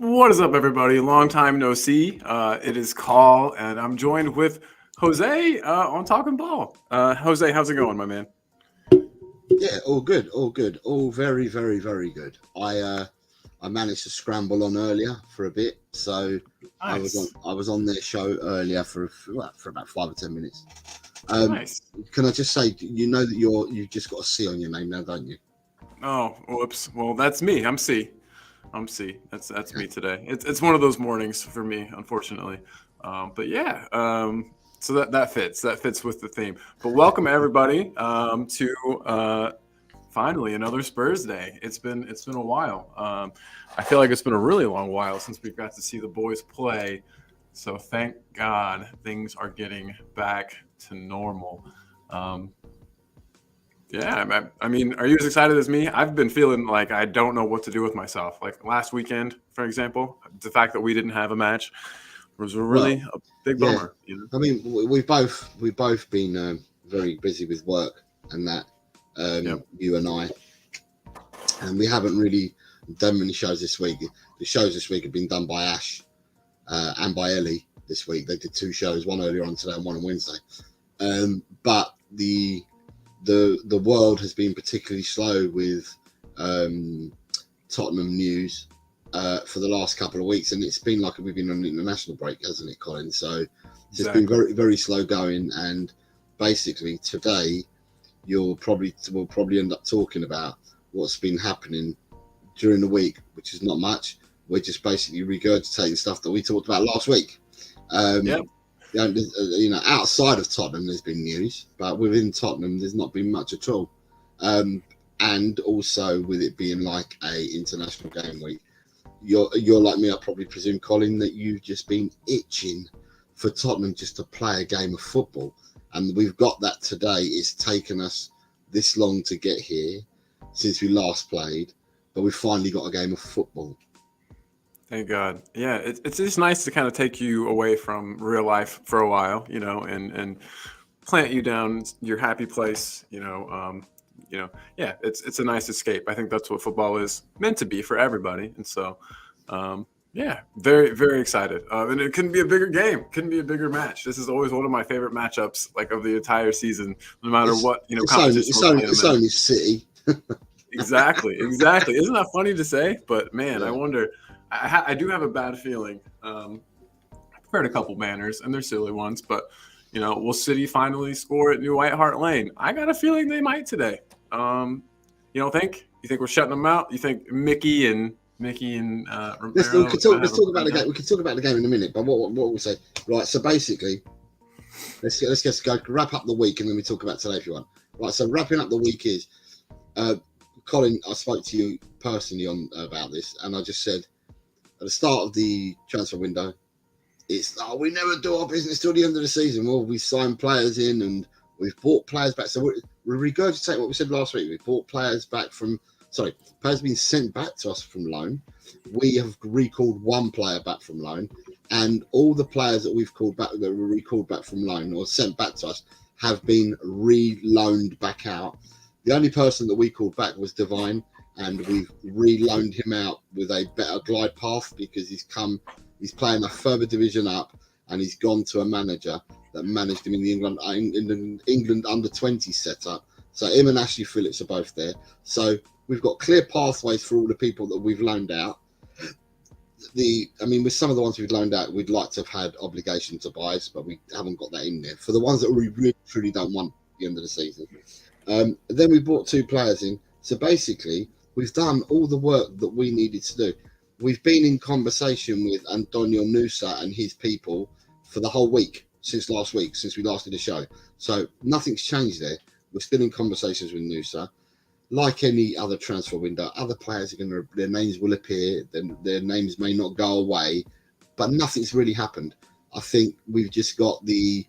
What is up, everybody? Long time no see. It is Call, and I'm joined with Jose on Talking Ball. Jose, how's it going, my man? Yeah, all good, all very, very, very good. I managed to scramble on earlier for a bit, so Nice, I was on their show earlier for about 5 or 10 minutes. Um, nice. can I just say, you know that you've just got a C on your name now, don't you? Oh, whoops. Well, that's me. I'm C. I'm C. That's me today. It's one of those mornings for me, unfortunately. But yeah. So that fits. That fits with the theme. But welcome everybody to finally another Spurs day. It's been a while. I feel like it's been a really long while since we've got to see the boys play. So thank God things are getting back to normal. Um, yeah, I mean, are you as excited as me? I've been feeling like I don't know what to do with myself. Like last weekend, for example, the fact that we didn't have a match was Well, really a big yeah. bummer. You know? I mean, we've both been very busy with work and that. Yep. You and I, and we haven't really done many shows this week. The shows this week have been done by Ash and by Ellie this week. They did two shows, one earlier on today and one on Wednesday. But the world has been particularly slow with Tottenham news for the last couple of weeks, and it's been like we've been on an international break, hasn't it, Colin? So it's been very, very slow going, and basically today we'll probably end up talking about what's been happening during the week, which is not much. We're just basically regurgitating stuff that we talked about last week. Yep. Outside of Tottenham, there's been news, but within Tottenham, there's not been much at all. And also, with it being like a international game week, you're like me. I probably presume, Colin, that you've just been itching for Tottenham just to play a game of football, and we've got that today. It's taken us this long to get here since we last played, but we've finally got a game of football. Thank God. Yeah, it's just nice to kind of take you away from real life for a while, and plant you down your happy place, yeah, it's a nice escape. I think that's what football is meant to be for everybody. And so, yeah, very, very excited. And it couldn't be a bigger game. Couldn't be a bigger match. This is always one of my favorite matchups, like of the entire season, no matter what, competition we're playing. It's only City. Exactly. Isn't that funny to say? But man, yeah. I wonder. I do have a bad feeling. I prepared a couple banners, and they're silly ones, but will City finally score at New White Hart Lane? I got a feeling they might today. You don't think? You think we're shutting them out? You think Mickey and Romero? We can talk about the game. We can talk about the game in a minute. But what we'll say, right? So basically, let's just go wrap up the week, and then we talk about today if you want. Right. So wrapping up the week is, Colin. I spoke to you personally about this, and I just said at the start of the transfer window, we never do our business till the end of the season. Well, we signed players in and we've bought players back. So we regurgitate what we said last week. We bought players back players being sent back to us from loan. We have recalled one player back from loan, and all the players that we've called back that were recalled back from loan or sent back to us have been re-loaned back out. The only person that we called back was Divine, and we've re-loaned him out with a better glide path because he's playing a further division up, and he's gone to a manager that managed him in the England under-20 setup. So him and Ashley Phillips are both there. So we've got clear pathways for all the people that we've loaned out. With some of the ones we've loaned out, we'd like to have had obligation to buys, but we haven't got that in there. For the ones that we really truly don't want at the end of the season. Then we brought two players in. So basically, we've done all the work that we needed to do. We've been in conversation with Antonio Nusa and his people for the whole week since last week, since we last did a show. So nothing's changed there. We're still in conversations with Nusa. Like any other transfer window, other players their names will appear, then their names may not go away, but nothing's really happened. I think we've just got the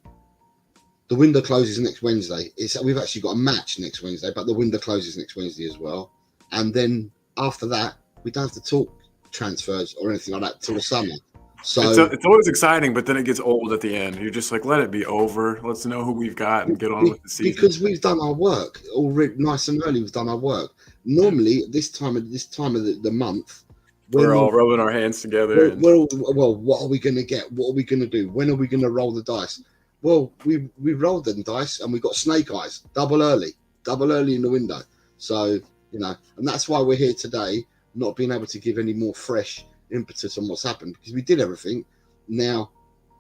window closes next Wednesday. We've actually got a match next Wednesday, but the window closes next Wednesday as well. And then after that, we don't have to talk transfers or anything like that till the summer. So it's always exciting, but then it gets old at the end. You're just like, let it be over. Let's know who we've got and get on with the season. Because we've done our work already, nice and early. We've done our work. Normally, this time of the month, We're all rubbing our hands together. Well, what are we going to get? What are we going to do? When are we going to roll the dice? Well, we rolled the dice and we got snake eyes, double early in the window. So, you know, and that's why we're here today, not being able to give any more fresh impetus on what's happened, because we did everything. Now,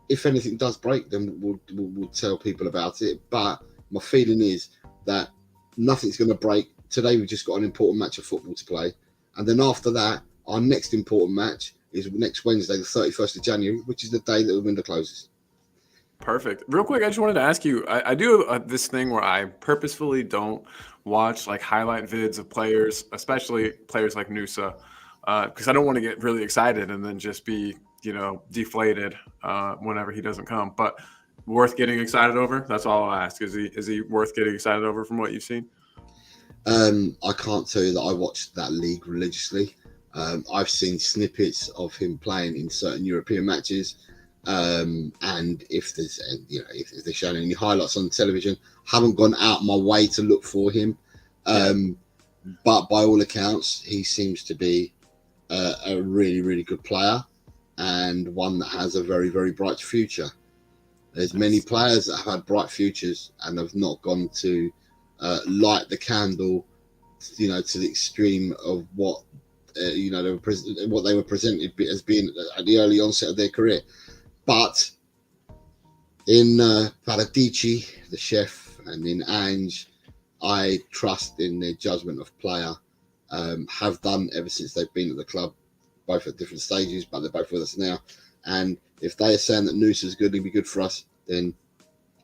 if anything does break, then we'll tell people about it. But my feeling is that nothing's going to break. Today we've just got an important match of football to play. And then after that, our next important match is next Wednesday, the 31st of January, which is the day that the window closes. Perfect. Real quick, I just wanted to ask you, I do this thing where I purposefully don't watch like highlight vids of players, especially players like Nusa, because I don't want to get really excited and then just be, you know, deflated whenever he doesn't come. But worth getting excited over? That's all I'll ask. Is he worth getting excited over from what you've seen? I can't tell you that I watched that league religiously. I've seen snippets of him playing in certain European matches, and if there's, you know, if they're showing any highlights on television, haven't gone out my way to look for him. But by all accounts, he seems to be a really, really good player, and one that has a very, very bright future. There's many players that have had bright futures and have not gone to light the candle, you know, to the extreme of what you know, what they were presented as being at the early onset of their career. But in Paratici, the chef, and in Ange, I trust in their judgment of player. Have done ever since they've been at the club, both at different stages, but they're both with us now. And if they are saying that Noosa is good, he'll be good for us, then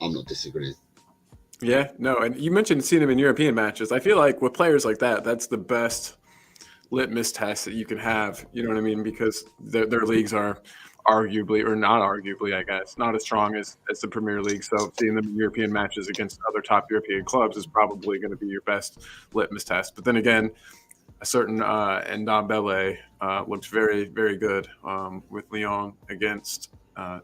I'm not disagreeing. Yeah, no, and you mentioned seeing him in European matches. I feel like with players like that, that's the best litmus test that you can have. You know what I mean? Because their leagues are arguably, or not arguably, I guess, not as strong as the Premier League. So seeing them in European matches against other top European clubs is probably going to be your best litmus test. But then again, a certain Ndombele looked very, very good with Lyon against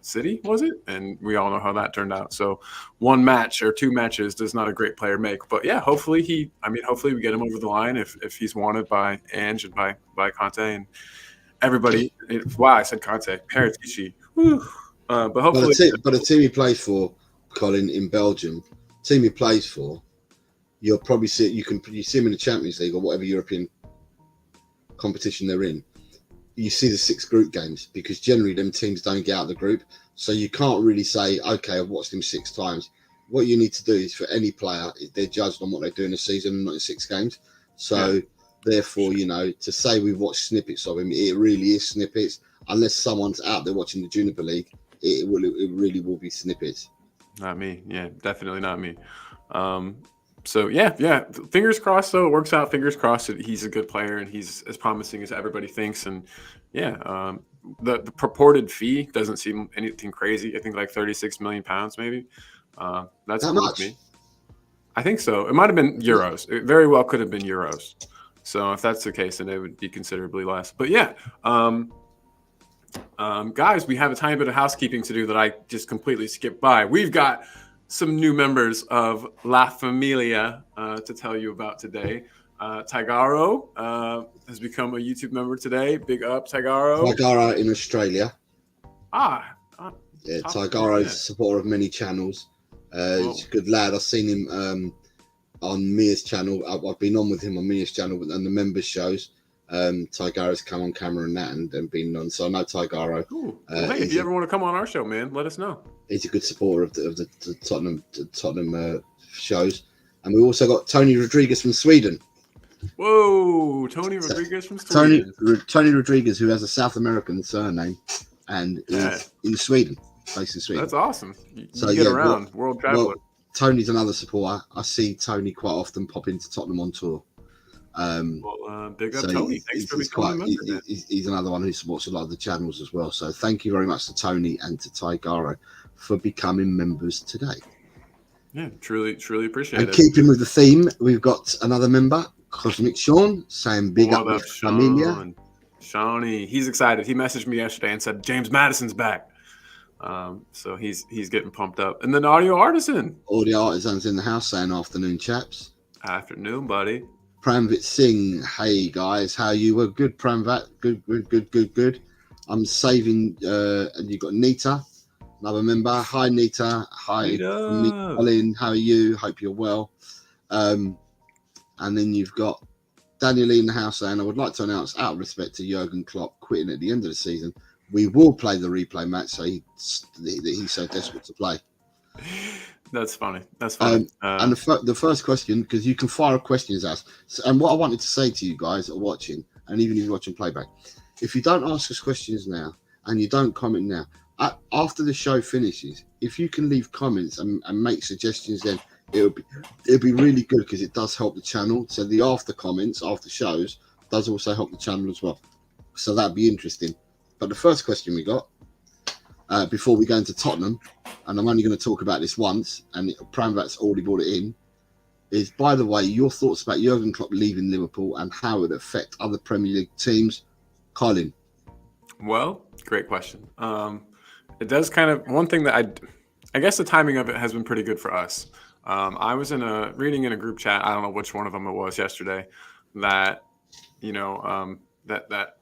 City, was it? And we all know how that turned out. So one match or two matches does not a great player make. But yeah, hopefully we get him over the line if he's wanted by Ange and by Conte and everybody. Wow, I said Conte, Paratici. But hopefully, but a team he plays for, Colin, in Belgium, team he plays for, you'll probably see you see him in the Champions League or whatever European competition they're in. You see the 6 group games, because generally them teams don't get out of the group, so you can't really say, okay, I've watched him 6 times. What you need to do is, for any player, they're judged on what they do in a season, not in 6 games. So therefore, you know, to say we've watched snippets of him, it really is snippets. Unless someone's out there watching the Juniper League, it really will be snippets. Not me. Yeah, definitely not me. So yeah. Fingers crossed, though, it works out. Fingers crossed that he's a good player and he's as promising as everybody thinks. And yeah, the purported fee doesn't seem anything crazy. I think like 36 million pounds, maybe. That's How cool much? with me. I think so. It might have been euros. It very well could have been euros. So if that's the case, then it would be considerably less. But yeah, guys, we have a tiny bit of housekeeping to do that I just completely skipped by. We've got some new members of La Familia to tell you about today. Taigaro has become a YouTube member today. Big up, Taigaro. Taigaro in Australia. Yeah, Taigaro is a supporter of many channels. He's a good lad. I've seen him on Mia's channel. I've been on with him on Mia's channel and the members shows. Taigaro's come on camera and that and been on. So I know Taigaro. Cool. Well, hey, if you ever want to come on our show, man, let us know. He's a good supporter of the Tottenham shows. And we also got Tony Rodriguez from Sweden. Whoa, Tony Rodriguez from Sweden. Tony Rodriguez, who has a South American surname and is in Sweden, based in Sweden. That's awesome. You get around, world traveler. Well, Tony's another supporter. I see Tony quite often pop into Tottenham on tour. Big up Tony. Thanks for becoming a member. He's another one who supports a lot of the channels as well. So thank you very much to Tony and to Taigaro for becoming members today. Yeah, truly appreciate it. And keeping with the theme, we've got another member, Cosmic Sean, saying big up with Familia. Shawnee, he's excited. He messaged me yesterday and said James Madison's back. So he's getting pumped up. And then Audio Artisan's in the house saying afternoon, chaps. Afternoon, buddy. Pramvit Singh, hey guys, how are you? Well, good, Pramvat, good. I'm saving, and you've got Nita, another member. Hi, Nita. Hi, Colin. How are you? Hope you're well. And then you've got Daniel Lee in the house saying, I would like to announce, out of respect to Jurgen Klopp quitting at the end of the season, we will play the replay match. So he's so desperate to play. That's funny. And the first question, because you can fire questions at us. And what I wanted to say to you guys that are watching, and even if you're watching playback, if you don't ask us questions now and you don't comment now, after the show finishes, if you can leave comments and make suggestions, then it'll be really good, because it does help the channel. So the after comments, after shows, does also help the channel as well. So that'd be interesting. But the first question we got, before we go into Tottenham, and I'm only going to talk about this once, and Pramvat's already brought it in, is, by the way, your thoughts about Jurgen Klopp leaving Liverpool and how it would affect other Premier League teams. Colin. Well, great question. It does kind of, one thing that I guess the timing of it has been pretty good for us. I was reading in a group chat, I don't know which one of them it was yesterday, that, that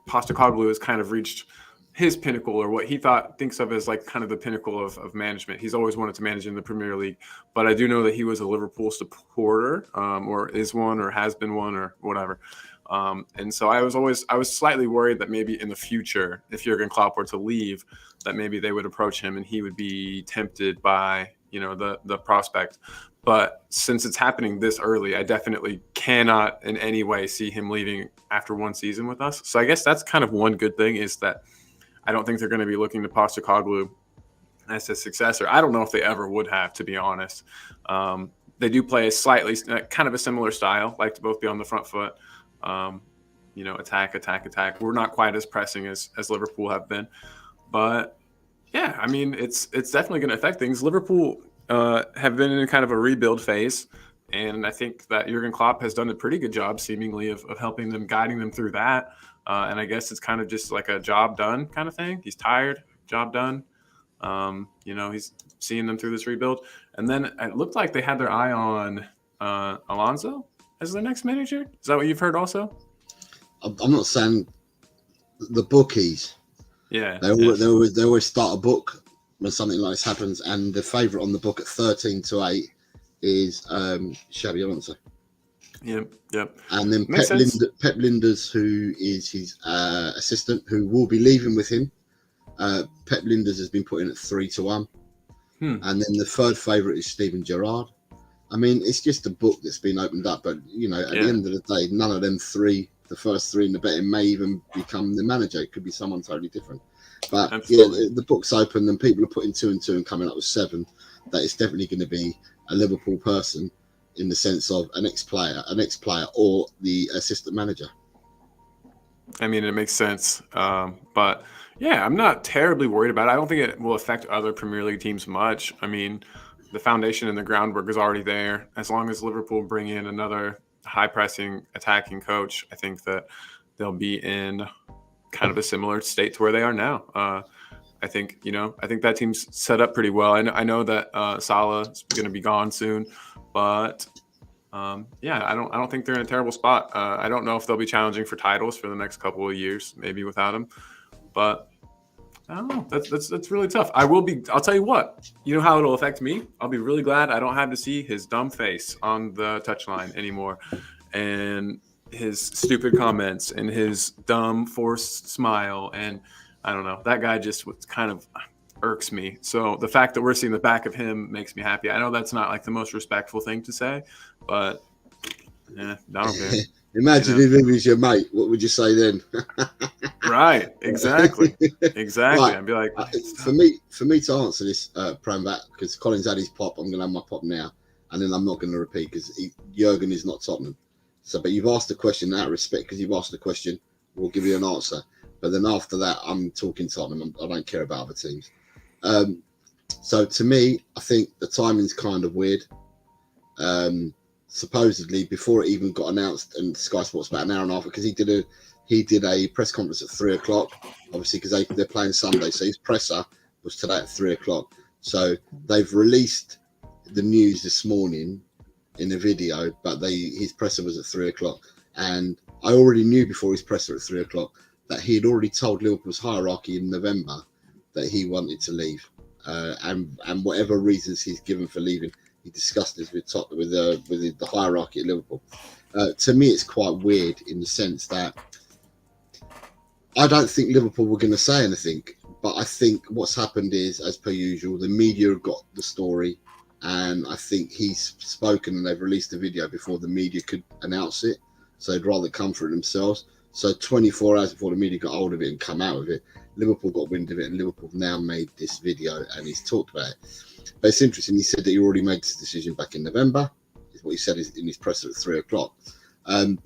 Postecoglou has kind of reached his pinnacle, or what he thinks of as like kind of the pinnacle of management. He's always wanted to manage in the Premier League, but I do know that he was a Liverpool supporter, or is one, or has been one, or whatever. And so I was slightly worried that maybe in the future, if Jurgen Klopp were to leave, that maybe they would approach him and he would be tempted by, the prospect. But since it's happening this early, I definitely cannot in any way see him leaving after one season with us. So I guess that's kind of one good thing, is that I don't think they're going to be looking to Postecoglou as his successor. I don't know if they ever would have, to be honest. They do play kind of a similar style, like to both be on the front foot, attack. We're not quite as pressing as Liverpool have been. But, yeah, I mean, it's definitely going to affect things. Liverpool have been in kind of a rebuild phase, and I think that Jurgen Klopp has done a pretty good job, seemingly, of helping them, guiding them through that. And I guess it's kind of just like a job done kind of thing. He's tired, job done. He's seeing them through this rebuild. And then it looked like they had their eye on Alonso as their next manager. Is that what you've heard also? I'm not saying the bookies. Yeah. They always start a book when something like this happens. And the favourite on the book at 13-8 is Xabi Alonso. Yep. And then Pep Linders, who is his assistant, who will be leaving with him. Pep Linders has been put in at 3-1. And then the third favourite is Steven Gerrard. I mean, it's just a book that's been opened up. But, at the end of the day, none of them three, the first three in the betting, may even become the manager. It could be someone totally different. But, the book's open and people are putting 2 and 2 and coming up with 7. That it's definitely going to be a Liverpool person, in the sense of an ex-player, or the assistant manager. I mean, it makes sense. But, yeah, I'm not terribly worried about it. I don't think it will affect other Premier League teams much. I mean, the foundation and the groundwork is already there. As long as Liverpool bring in another high-pressing, attacking coach, I think that they'll be in kind of a similar state to where they are now. I think that team's set up pretty well. I know that Salah is going to be gone soon. But I don't think they're in a terrible spot. I don't know if they'll be challenging for titles for the next couple of years, maybe without him. But I don't know. That's really tough. I'll tell you what. You know how it'll affect me? I'll be really glad I don't have to see his dumb face on the touchline anymore, and his stupid comments and his dumb forced smile. And I don't know. That guy just was kind of irks me. So the fact that we're seeing the back of him makes me happy. I know that's not like the most respectful thing to say, but I don't care. Imagine if he was your mate. What would you say then? Right. Exactly. Right. I'd be like, for me to answer this, Pramvat, because Colin's had his pop, I'm going to have my pop now, and then I'm not going to repeat, because Jurgen is not Tottenham. So, but you've asked a question out of respect, because you've asked a question, we'll give you an answer. But then after that, I'm talking Tottenham. I don't care about other teams. So to me, I think the timing's kind of weird. Supposedly, before it even got announced, and Sky Sports about an hour and a half, because he did a press conference at 3:00, obviously because they're playing Sunday, so his presser was today at 3:00. So they've released the news this morning in a video, but his presser was at 3:00, and I already knew before his presser at 3:00 that he had already told Liverpool's hierarchy in November that he wanted to leave, and whatever reasons he's given for leaving, he discussed this with the hierarchy at Liverpool. To me, it's quite weird in the sense that I don't think Liverpool were going to say anything, but I think what's happened is, as per usual, the media have got the story, and I think he's spoken and they've released a video before the media could announce it, so they'd rather come for it themselves. So 24 hours before the media got hold of it and come out with it, Liverpool got wind of it, and Liverpool now made this video and he's talked about it. But it's interesting, he said that he already made this decision back in November, is what he said in his presser at 3:00.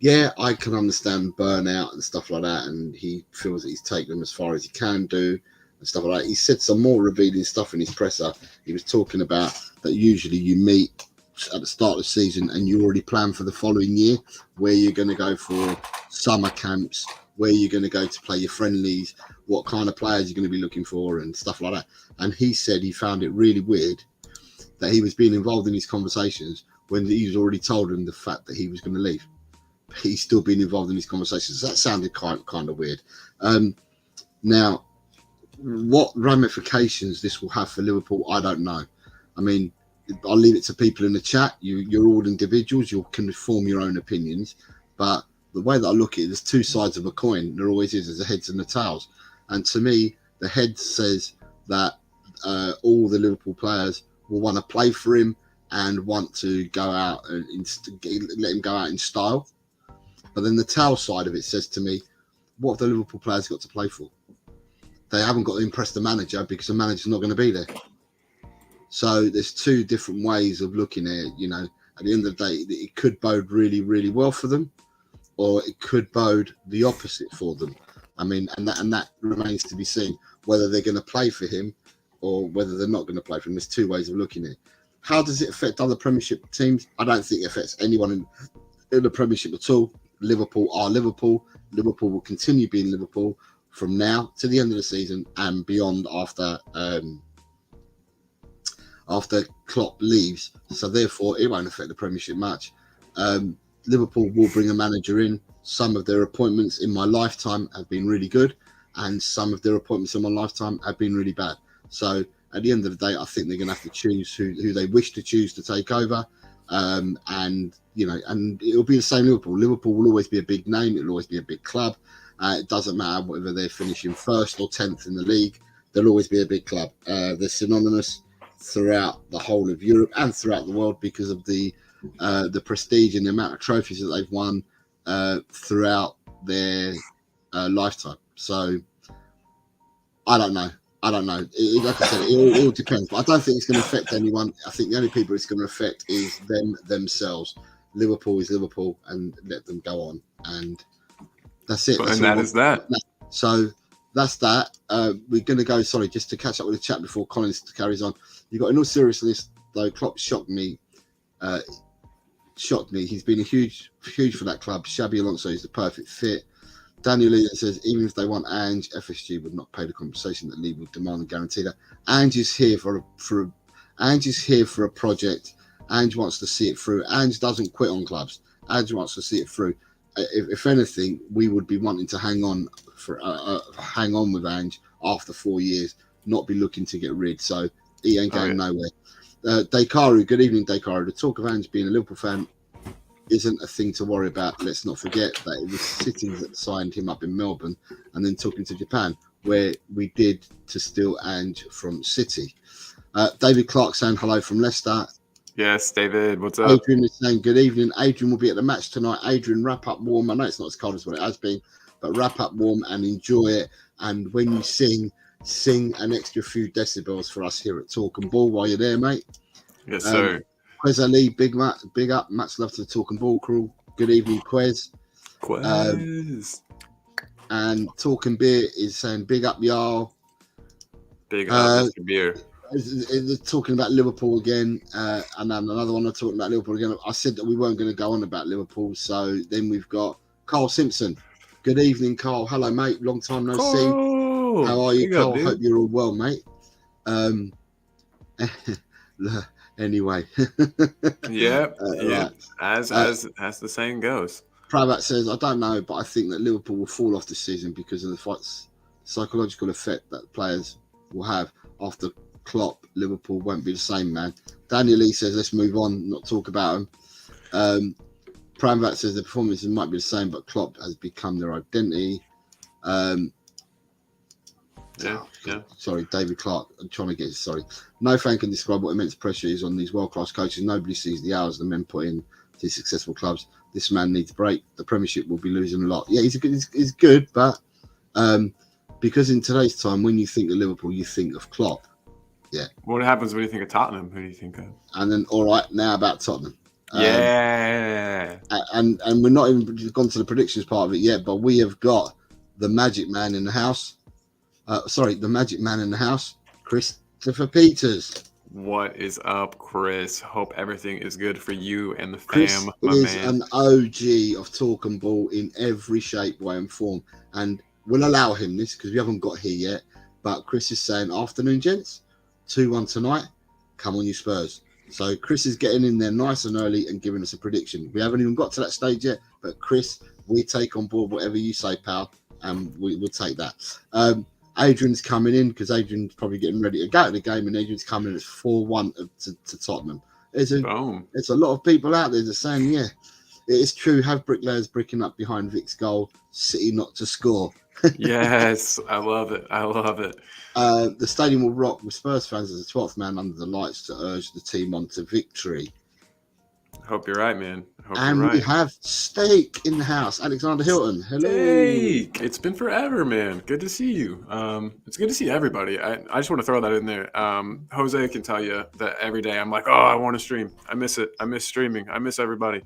Yeah, I can understand burnout and stuff like that, and he feels that he's taken them as far as he can do and stuff like that. He said some more revealing stuff in his presser. He was talking about that usually you meet at the start of the season and you already plan for the following year, where you're going to go for summer camps, where you're going to go to play your friendlies, what kind of players you're going to be looking for and stuff like that. And he said he found it really weird that he was being involved in these conversations when he was already told him the fact that he was going to leave. He's still been involved in these conversations. That sounded kind of weird. Now, what ramifications this will have for Liverpool, I don't know. I mean, I'll leave it to people in the chat. You're all individuals. You can form your own opinions. But the way that I look at it, there's two sides of a coin. There always is. There's the heads and the tails. And to me, the head says that all the Liverpool players will want to play for him and want to go out and let him go out in style. But then the tail side of it says to me, what have the Liverpool players got to play for? They haven't got to impress the manager because the manager's not going to be there. So there's two different ways of looking at it. You know, at the end of the day, it could bode really, really well for them, or it could bode the opposite for them. I mean, and that remains to be seen, whether they're going to play for him or whether they're not going to play for him. There's two ways of looking at it. How does it affect other Premiership teams? I don't think it affects anyone in the Premiership at all. Liverpool are Liverpool. Liverpool will continue being Liverpool from now to the end of the season and beyond after Klopp leaves. So therefore, it won't affect the Premiership much. Liverpool will bring a manager in. Some of their appointments in my lifetime have been really good, and some of their appointments in my lifetime have been really bad. So at the end of the day, I think they're going to have to choose who they wish to choose to take over. And you know, and it'll be the same Liverpool. Liverpool will always be a big name. It'll always be a big club. It doesn't matter whether they're finishing 1st or 10th in the league. They'll always be a big club. They're synonymous throughout the whole of Europe and throughout the world because of the prestige and the amount of trophies that they've won throughout their lifetime. So I don't know. Like I said, it all depends. But I don't think it's going to affect anyone. I think the only people it's going to affect is themselves. Liverpool is Liverpool, and let them go on. And that's it. And that is that. So that's that. We're going to go, just to catch up with the chat before Collins carries on. You got, in all seriousness, though, Klopp shocked me. He's been a huge for that club. Xabi Alonso is the perfect fit. Daniel Lee says, even if they want Ange, FSG would not pay the compensation that Lee would demand and guarantee that. Ange is here for a project. Ange wants to see it through. Ange doesn't quit on clubs. Ange wants to see it through. If anything, we would be wanting to hang on with Ange after 4 years, not be looking to get rid. So he ain't going nowhere. Dekaru, good evening, Dekaru. The talk of Ange being a Liverpool fan isn't a thing to worry about. Let's not forget that it was City that signed him up in Melbourne and then took him to Japan, where we did to steal Ange from City. David Clark saying hello from Leicester. Yes, David, what's up? Adrian is saying good evening. Adrian will be at the match tonight. Adrian, wrap up warm. I know it's not as cold as what it has been, but wrap up warm and enjoy it. And when you sing an extra few decibels for us here at Talk and Ball while you're there, mate. Yes, sir. Quez Ali, big up. Much love to the Talk and Ball crew. Good evening, Quez. And Talking Beer is saying big up, y'all. Big up, Mr. Beer. Talking about Liverpool again, and then another one talking about Liverpool again. I said that we weren't going to go on about Liverpool, so then we've got Carl Simpson. Good evening, Carl. Hello, mate. Long time no see. How are you, Carl? Hope you're all well, mate. Anyway. Yep, Right. yep. As the saying goes. Pravat says, I don't know, but I think that Liverpool will fall off this season because of the psychological effect that players will have after Klopp. Liverpool won't be the same, man. Daniel Lee says, let's move on, not talk about them. Pravat says the performances might be the same, but Klopp has become their identity. Sorry, David Clark. I'm trying to get sorry. No fan can describe what immense pressure is on these world-class coaches. Nobody sees the hours the men put in to successful clubs. This man needs a break. The Premiership will be losing a lot. Yeah, he's good, but because in today's time, when you think of Liverpool, you think of Klopp. Yeah. What happens when you think of Tottenham? Who do you think of? And then, all right, now about Tottenham. Yeah. And we're not even gone to the predictions part of it yet, but we have got the magic man in the house. The magic man in the house, Christopher Peters. What is up, Chris? Hope everything is good for you and the fam, Chris my is man. an OG of talk and ball in every shape, way, and form. And we'll allow him this because we haven't got here yet. But Chris is saying, afternoon, gents, 2-1 tonight. Come on, you Spurs. So Chris is getting in there nice and early and giving us a prediction. We haven't even got to that stage yet. But Chris, we take on board whatever you say, pal. And we'll take that. Adrian's coming in because Adrian's probably getting ready to go to the game, and Adrian's coming in at 4-1 to Tottenham. There's a lot of people out there that are saying, yeah, it is true. Have bricklayers bricking up behind Vic's goal, City not to score. Yes, I love it. I love it. The stadium will rock with Spurs fans as the 12th man under the lights to urge the team on to victory. Hope you're right, man. We have Steak in the house. Alexander Hilton. Hello. Steak. It's been forever, man. Good to see you. It's good to see everybody. I just want to throw that in there. Jose can tell you that every day I'm like, oh, I want to stream. I miss it. I miss streaming. I miss everybody.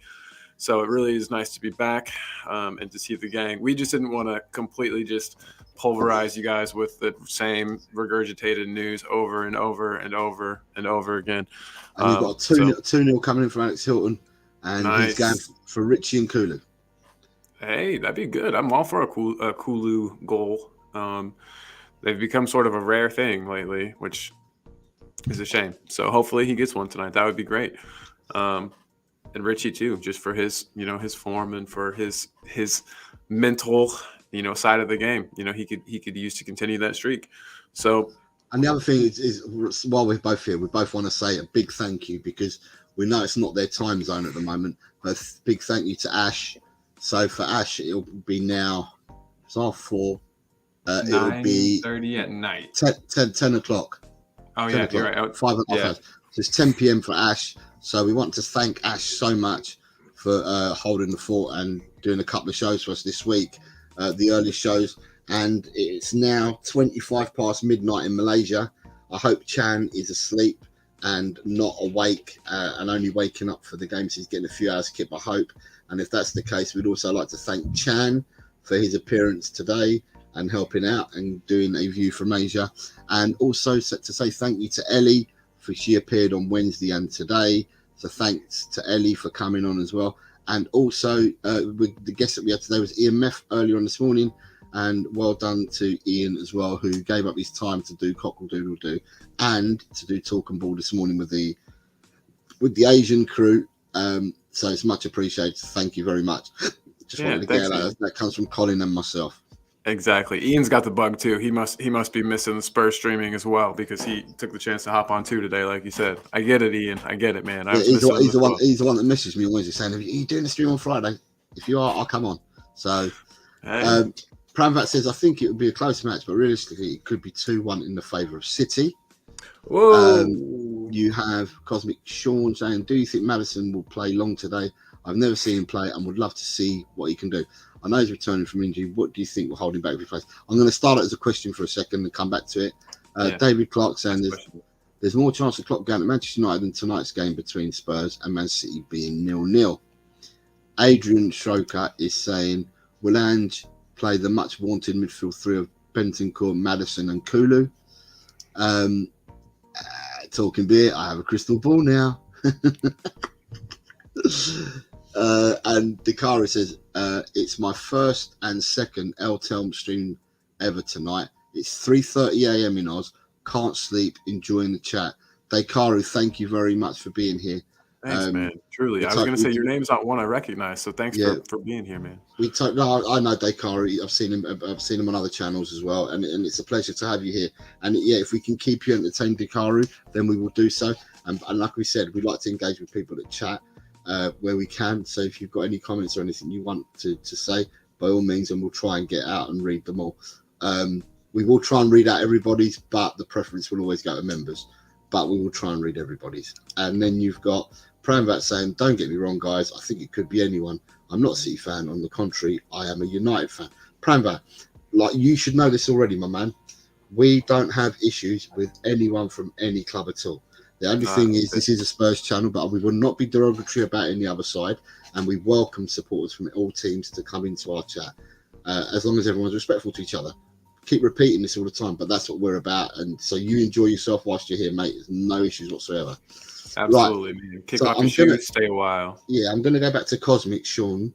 So it really is nice to be back and to see the gang. We just didn't want to completely just pulverize you guys with the same regurgitated news over and over and over and over again. And you've got a 2-0 coming in from Alex Hilton. And nice. He's going for Richie and Kulu. Hey, that'd be good. I'm all for a Kulu goal. They've become sort of a rare thing lately, which is a shame. So hopefully he gets one tonight. That would be great. And Richie too, just for his, his form and for his mental, side of the game. He could use to continue that streak. So. And the other thing is while we're both here, we both want to say a big thank you because we know it's not their time zone at the moment, but big thank you to Ash. So for Ash, it'll be now, it's 4:30. It'll be 9:30 at night. 10 o'clock. Oh, yeah, you're right. 5 o'clock. Yeah. So it's 10 p.m. for Ash. So we want to thank Ash so much for holding the fort and doing a couple of shows for us this week, the early shows. And it's now 25 past midnight in Malaysia. I hope Chan is asleep and not awake and only waking up for the game, so he's getting a few hours kip, I hope. And if that's the case, we'd also like to thank Chan for his appearance today and helping out and doing a view from Asia. And also to say thank you to Ellie, for she appeared on Wednesday and today. So thanks to Ellie for coming on as well. And also the guest that we had today was Ian Meth earlier on this morning. And well done to Ian as well, who gave up his time to do Cockle-Doodle-Doo and to do Talk and Ball this morning with the Asian crew. So it's much appreciated. Thank you very much. Just wanted to get that comes from Colin and myself. Exactly. Ian's got the bug too. He must be missing the Spurs streaming as well because he took the chance to hop on too today, like you said. I get it, Ian. I get it, man. He's the one that messages me Wednesday saying, "Are you doing the stream on Friday? If you are, I'll come on." So. Hey. Pramvat says, I think it would be a close match, but realistically, it could be 2-1 in the favour of City. Whoa! You have Cosmic Sean saying, do you think Maddison will play long today? I've never seen him play and would love to see what he can do. I know he's returning from injury. What do you think will hold him back if he plays? I'm going to start it as a question for a second and come back to it. David Clark saying there's more chance of Klopp going to Manchester United than tonight's game between Spurs and Man City being 0-0. Adrian Schroker is saying, will Ange play the much wanted midfield three of Bentancur, Maddison and Kulu? Talking beer, I have a crystal ball now. And Dakari says, it's my first and second El Telm stream ever tonight. It's 3:30 a.m. in Oz. Can't sleep, enjoying the chat. Dekaru, thank you very much for being here. Thanks, man. Truly, I was going to say your name's not one I recognize, so thanks for being here, man. No, I know Dekaru. I've seen him on other channels as well, and it's a pleasure to have you here. And yeah, if we can keep you entertained, Dekaru, then we will do so. And like we said, we like to engage with people that chat where we can. So if you've got any comments or anything you want to say, by all means, and we'll try and get out and read them all. We will try and read out everybody's, but the preference will always go to members. But we will try and read everybody's. And then you've got Pramvat saying, don't get me wrong, guys. I think it could be anyone. I'm not a City fan. On the contrary, I am a United fan. Pramvat, like, you should know this already, my man. We don't have issues with anyone from any club at all. The only thing is, this is a Spurs channel, but we will not be derogatory about any other side. And we welcome supporters from all teams to come into our chat, as long as everyone's respectful to each other. Keep repeating this all the time, but that's what we're about. And so you enjoy yourself whilst you're here, mate. There's no issues whatsoever. Absolutely, right. Man. Kick off your shoes, stay a while. Yeah, I'm going to go back to Cosmic Sean,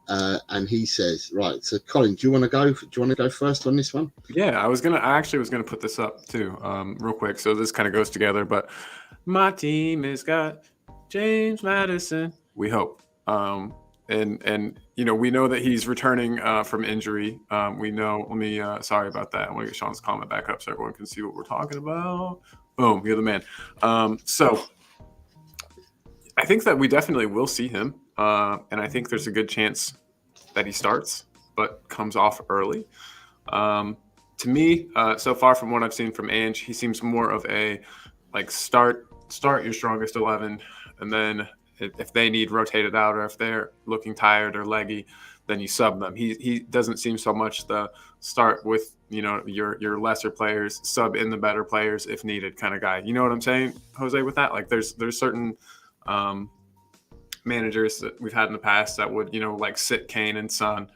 and he says, right. So, Colin, do you want to go? Do you want to go first on this one? Yeah, I actually was gonna put this up too, real quick. So this kind of goes together. But my team has got James Madison. We hope. And you know, we know that he's returning from injury. We know. Let me. Sorry about that. I want to get Sean's comment back up so everyone can see what we're talking about. Boom, you're the man. So I think that we definitely will see him, and I think there's a good chance that he starts, but comes off early. To me, so far from what I've seen from Ange, he seems more of a start your strongest 11, and then if they need rotated out or if they're looking tired or leggy, then you sub them. He doesn't seem so much the start with, you know, your lesser players, sub in the better players if needed kind of guy. You know what I'm saying, Jose, with that? Like there's certain managers that we've had in the past that would, you know, like sit Kane and Son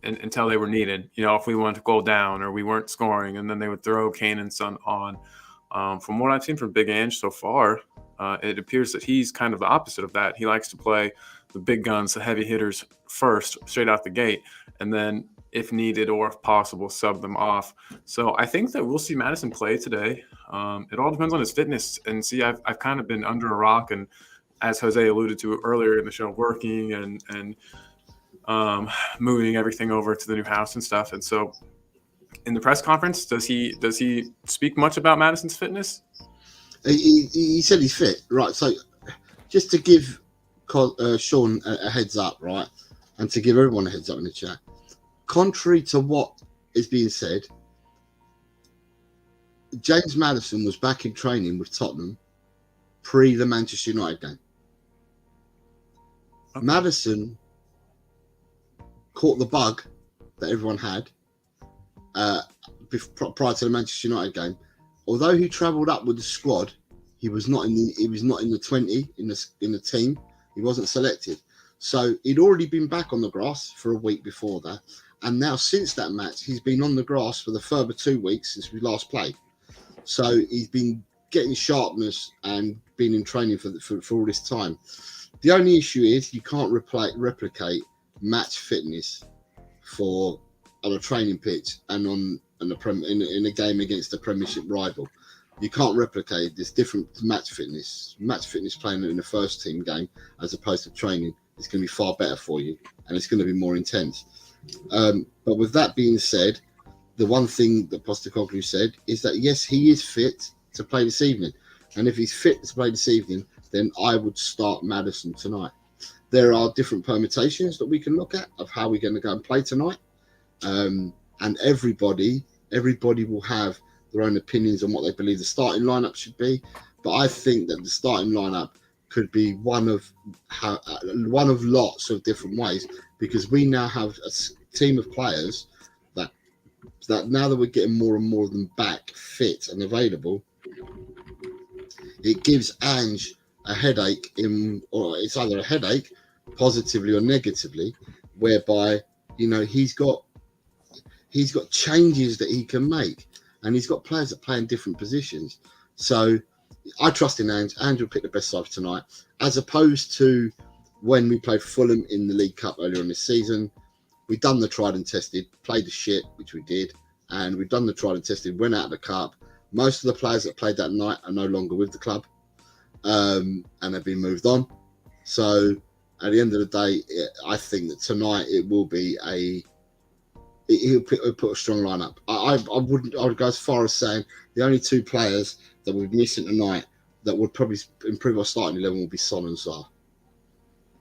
until they were needed. You know, if we went to goal down or we weren't scoring, and then they would throw Kane and Son on. From what I've seen from Big Ange so far, it appears that he's kind of the opposite of that. He likes to play the big guns, the heavy hitters first, straight out the gate, and then if needed or if possible, sub them off. So I think that we'll see Madison play today. It all depends on his fitness. And see, I've kind of been under a rock, and as Jose alluded to earlier in the show, working and moving everything over to the new house and stuff. And so in the press conference, does he speak much about Madison's fitness? He said he's fit, right? So just to give Sean a heads up, right, and to give everyone a heads up in the chat, contrary to what is being said, James Madison was back in training with Tottenham pre the Manchester United game. Okay. Madison caught the bug that everyone had prior to the Manchester United game. Although he travelled up with the squad, he was not in the 20 in the team. He wasn't selected, so he'd already been back on the grass for a week before that, and now since that match, he's been on the grass for the further 2 weeks since we last played. So he's been getting sharpness and been in training for all this time. The only issue is you can't replicate match fitness on a training pitch and in a game against a Premiership rival. You can't replicate this different match fitness. Match fitness playing in a first team game as opposed to training is going to be far better for you, and it's going to be more intense. But with that being said, the one thing that Postecoglou said is that yes, he is fit to play this evening, and if he's fit to play this evening, then I would start Madison tonight. There are different permutations that we can look at of how we're going to go and play tonight, and everybody will have their own opinions on what they believe the starting lineup should be. But I think that the starting lineup could be one of lots of different ways, because we now have a team of players that now that we're getting more and more of them back fit and available, it gives Ange a headache or it's either a headache positively or negatively, whereby, you know, he's got changes that he can make, and he's got players that play in different positions. So I trust in Ange. Ange will pick the best side for tonight, as opposed to when we played Fulham in the League Cup earlier in this season. We've done the tried and tested, played the shit, which we did, and we've done the tried and tested, went out of the cup, Most of the players that played that night are no longer with the club, and have been moved on. So at the end of the day, I think that tonight it will be he'll put a strong lineup. I would go as far as saying the only two players that we're missing tonight that would probably improve our starting 11 will be Son and Sarr,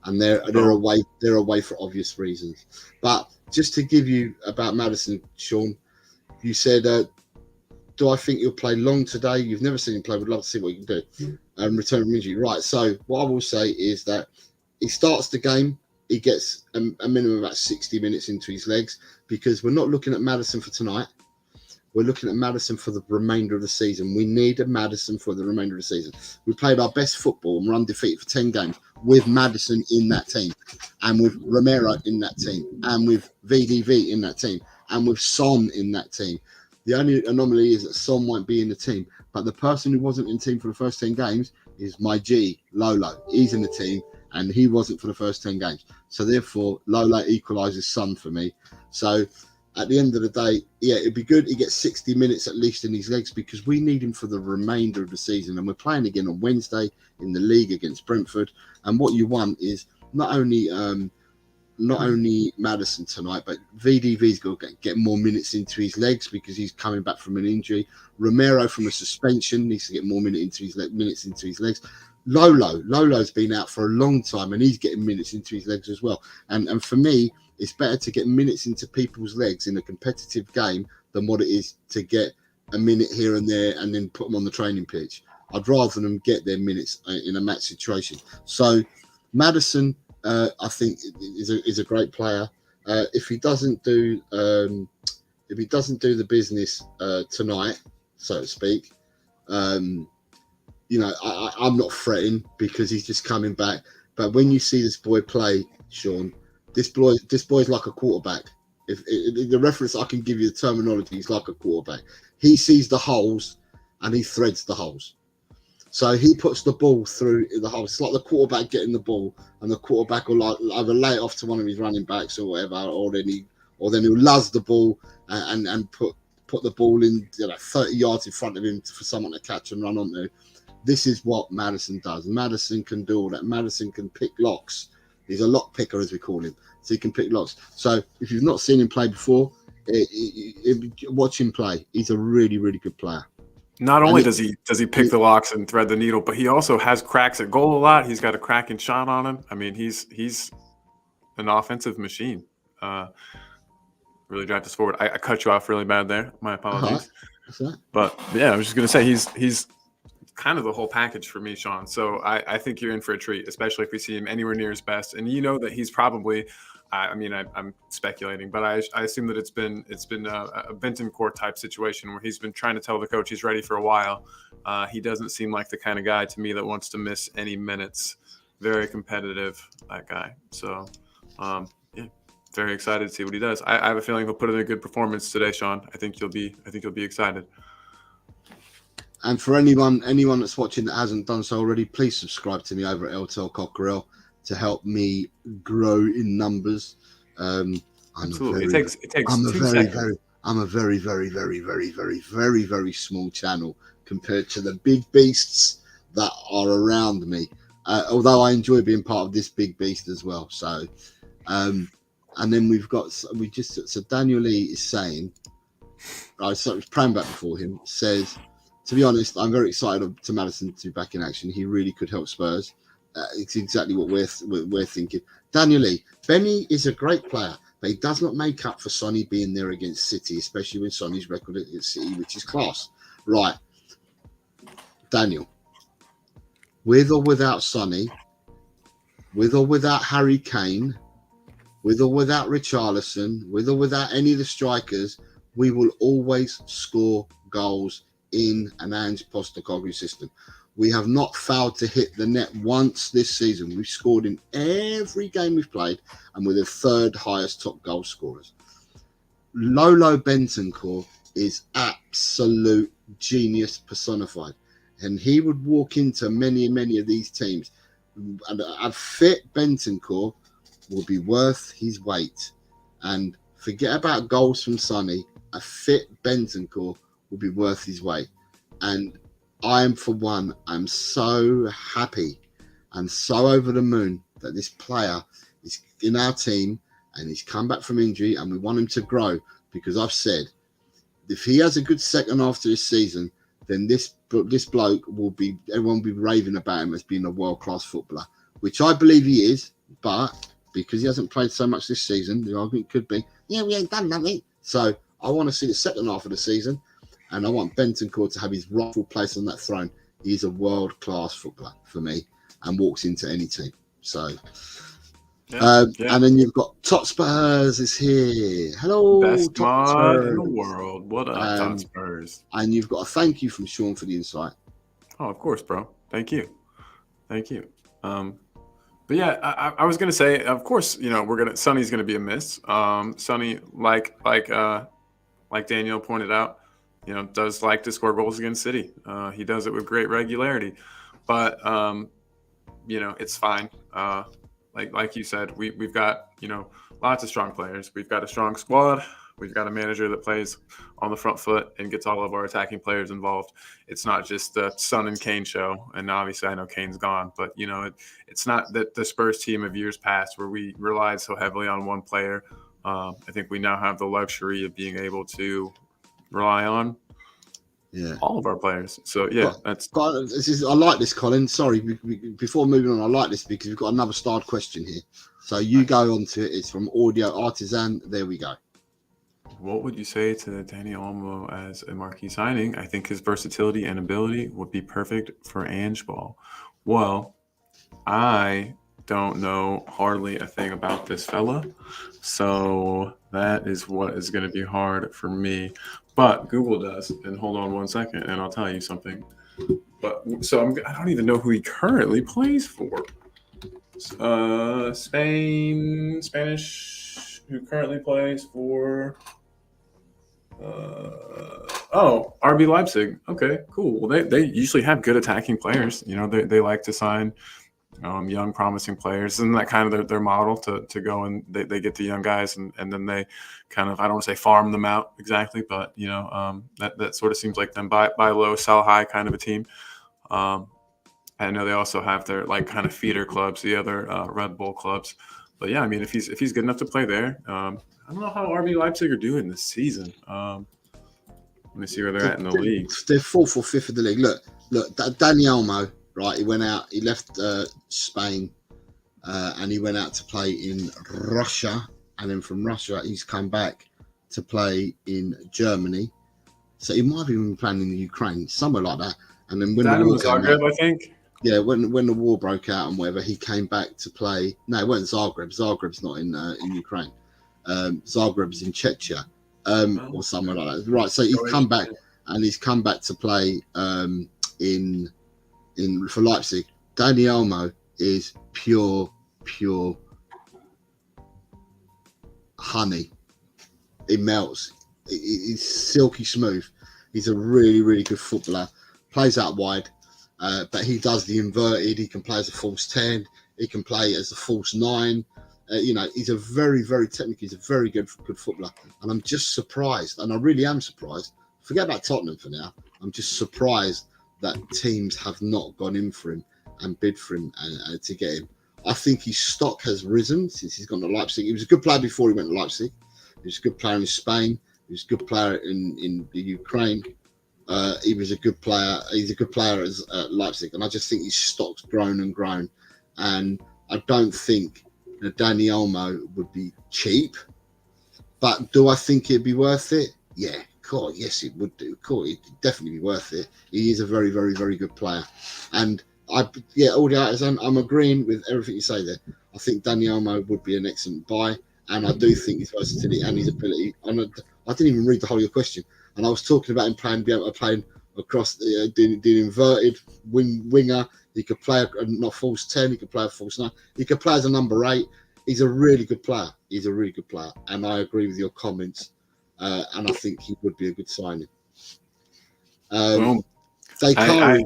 and they're away for obvious reasons. But just to give you about Maddison, Sean, you said, do I think he'll play long today? You've never seen him play. Would love to see what he can do. Return from injury, right? So what I will say is that he starts the game. He gets a minimum of about 60 minutes into his legs, because we're not looking at Maddison for tonight. We're looking at Maddison for the remainder of the season. We need a Maddison for the remainder of the season. We played our best football and we're undefeated for 10 games with Maddison in that team, and with Romero in that team, and with VDV in that team, and with Son in that team. The only anomaly is that Son won't be in the team, but the person who wasn't in the team for the first 10 games is my G, Lolo. He's in the team, and he wasn't for the first 10 games. So therefore, Lolo equalises Son for me. So at the end of the day, yeah, it'd be good he gets 60 minutes at least in his legs, because we need him for the remainder of the season. And we're playing again on Wednesday in the league against Brentford. And what you want is not only Maddison tonight, but VDV's got to get more minutes into his legs because he's coming back from an injury. Romero from a suspension needs to get more minutes into his legs. Lolo's been out for a long time and he's getting minutes into his legs as well. And for me, it's better to get minutes into people's legs in a competitive game than what it is to get a minute here and there and then put them on the training pitch. I'd rather them get their minutes in a match situation. So Maddison, I think is a great player. If he doesn't do the business tonight, so to speak, I'm not fretting because he's just coming back. But when you see this boy play, Sean, this boy's like a quarterback. If the reference I can give you, the terminology, he's like a quarterback. He sees the holes and he threads the holes. So he puts the ball through the holes. It's like the quarterback getting the ball, and the quarterback will either lay it off to one of his running backs or whatever, or then he'll luzz the ball and put the ball in 30 yards in front of him for someone to catch and run onto. This is what Maddison does. Maddison can do all that. Maddison can pick locks. He's a lock picker, as we call him. So he can pick locks. So if you've not seen him play before, watch him play. He's a really, really good player. Not only does he pick the locks and thread the needle, but he also has cracks at goal a lot. He's got a cracking shot on him. I mean, he's an offensive machine. Really drives us forward. I cut you off really bad there. My apologies. But yeah, I was just gonna say he's kind of the whole package for me, Sean. So I think you're in for a treat, especially if we see him anywhere near his best. And you know that he's probably, I'm speculating, but I assume that it's been a Bentancur type situation where he's been trying to tell the coach he's ready for a while. He doesn't seem like the kind of guy to me that wants to miss any minutes. Very competitive, that guy. So yeah, very excited to see what he does. I have a feeling he'll put in a good performance today, Sean. I think you'll be excited. And for anyone that's watching that hasn't done so already, please subscribe to me over at LTL Cockerell to help me grow in numbers. Absolutely. It takes 2 seconds. I'm a very, very, very, very, very, very, very small channel compared to the big beasts that are around me. Although I enjoy being part of this big beast as well. So, and then so Daniel Lee is saying, I was praying back before him, says, to be honest, I'm very excited to Maddison to be back in action. He really could help Spurs. It's exactly what we're thinking. Daniel Lee, Benny is a great player, but he does not make up for Sonny being there against City, especially when Sonny's record at City, which is class. Right, Daniel, with or without Sonny, with or without Harry Kane, with or without Richarlison, with or without any of the strikers, we will always score goals in an Ange Postecoglou system. We have not failed to hit the net once this season. We've scored in every game we've played, and we're the third highest top goal scorers. Lolo Bentancur is absolute genius personified, and he would walk into many of these teams, and a fit Bentancur will be worth his weight. And forget about goals from Sonny. A fit Bentancur will be worth his weight. And I'm so happy and so over the moon that this player is in our team and he's come back from injury and we want him to grow, because I've said if he has a good second half to this season, then this bloke everyone will be raving about him as being a world-class footballer, which I believe he is. But because he hasn't played so much this season, the argument could be, we ain't done nothing. So I want to see the second half of the season, and I want Bentancur to have his rightful place on that throne. He's a world-class footballer for me and walks into any team. So, and then you've got Tot Spurs is here. Hello, best Tot mod Spurs in the world. What up, Tot Spurs? And you've got a thank you from Sean for the insight. Oh, of course, bro. Thank you. But yeah, I was gonna say, of course, Sonny's gonna be a miss. Sonny, like Daniel pointed out, does like to score goals against City. He does it with great regularity, but it's fine. Like you said, we've got lots of strong players. We've got a strong squad. We've got a manager that plays on the front foot and gets all of our attacking players involved. It's not just the Son and Kane show. And obviously, I know Kane's gone, but it's not that the Spurs team of years past where we relied so heavily on one player. I think we now have the luxury of being able to rely on all of our players. So I like this, Colin. Sorry, before moving on, I like this because we've got another starred question here. So you go on to it. It's from Audio Artisan. There we go. What would you say to Danny Olmo as a marquee signing? I think his versatility and ability would be perfect for Ange Ball. Well, I don't know hardly a thing about this fella, so that is what is going to be hard for me. But Google does, and hold on one second, and I'll tell you something. But I don't even know who he currently plays for. Spanish, who currently plays for RB Leipzig. Okay, cool. Well, they usually have good attacking players. They like to sign young promising players, and that kind of their model to go and they get the young guys and then they kind of, I don't want to say farm them out exactly, but that sort of seems like them buy low, sell high kind of a team. I know they also have their kind of feeder clubs, the other Red Bull clubs. But yeah, I mean, if he's good enough to play there, I don't know how RB Leipzig are doing this season. Let me see where they're at in the league. They're 4th or 5th of the league. Look, Danny Olmo, right? He left Spain, and he went out to play in Russia, and then from Russia he's come back to play in Germany. So he might have even been playing in the Ukraine, somewhere like that. And then when the war Zagreb, I think. Yeah, when the war broke out and whatever, he came back to play. No, it wasn't Zagreb. Zagreb's not in Ukraine. Zagreb's in Czechia, or somewhere like that. Right. So he's come back to play for Leipzig. Danny Olmo is pure honey. It melts. He's silky smooth. He's a really, really good footballer. Plays out wide. But he does the inverted. He can play as a false 10. He can play as a false 9. He's a very, very technical. He's a very good footballer. And I'm just surprised, and I really am surprised. Forget about Tottenham for now. I'm just surprised that teams have not gone in for him and bid for him to get him. I think his stock has risen since he's gone to Leipzig. He was a good player before he went to Leipzig. He was a good player in Spain. He was a good player in the Ukraine. He was a good player. He's a good player at Leipzig, and I just think his stock's grown and grown. And I don't think Danny Olmo would be cheap, but do I think it'd be worth it? Yeah, cool. Yes, it would do. Cool, it'd definitely be worth it. He is a very, very, very good player, and all the artisan, I'm agreeing with everything you say there. I think Danny Olmo would be an excellent buy, and I do think his versatility and his ability. I didn't even read the whole of your question. And I was talking about him playing across the inverted winger. He could play not false 10. He could play a false 9. He could play as a number 8. He's a really good player. And I agree with your comments. And I think he would be a good signing. Dekari,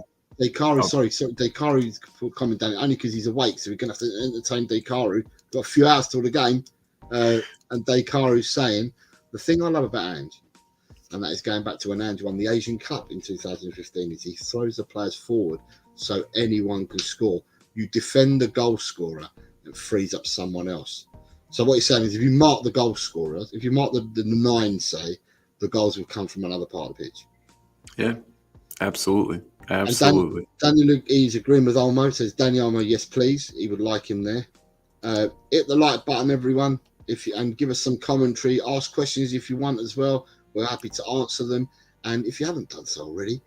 comment down only because he's awake, so we're going to have to entertain Dekaru. Got a few hours till the game. And Dekaru's saying, the thing I love about Ange and that is going back to when Ange won the Asian Cup in 2015, is he throws the players forward so anyone can score. You defend the goal scorer, it frees up someone else. So what he's saying is if you mark the goal scorer, if you mark the 9, say, the goals will come from another part of the pitch. Yeah, absolutely. And Daniel is agreeing with Olmo, says, Danny Olmo, yes, please. He would like him there. Hit the like button, everyone, and give us some commentary. Ask questions if you want as well. We're happy to answer them. And if you haven't done so already,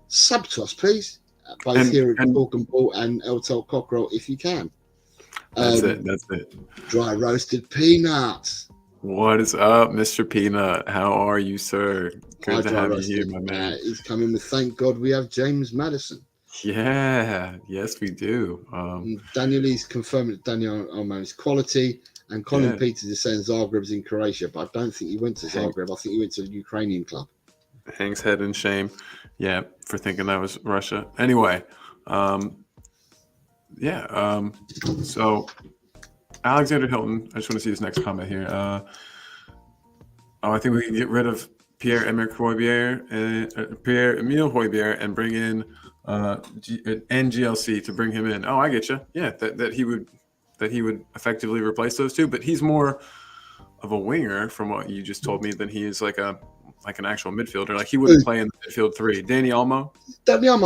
sub to us, please. Both here at Talk and Ball and El Talk Cockerel, if you can. That's it. Dry roasted peanuts. What is up, Mr. Peanut? How are you, sir? Good to have you here, my man. He's coming with, thank God we have James Maddison. Yeah, yes, we do. Daniel Lee's confirming that Daniel Olmo's quality, and Colin Peters is saying Zagreb's in Croatia, but I don't think he went to Zagreb. I think he went to a Ukrainian club. Hangs head in shame, for thinking that was Russia. Anyway, so Alexander Hilton, I just want to see his next comment here. I think we can get rid of Pierre-Emile Højbjerg and bring in NGLC to bring him in. Oh, I get you. Yeah, that he would effectively replace those two, but he's more of a winger from what you just told me than he is like an actual midfielder. Like he wouldn't play in the midfield 3. Danny Olmo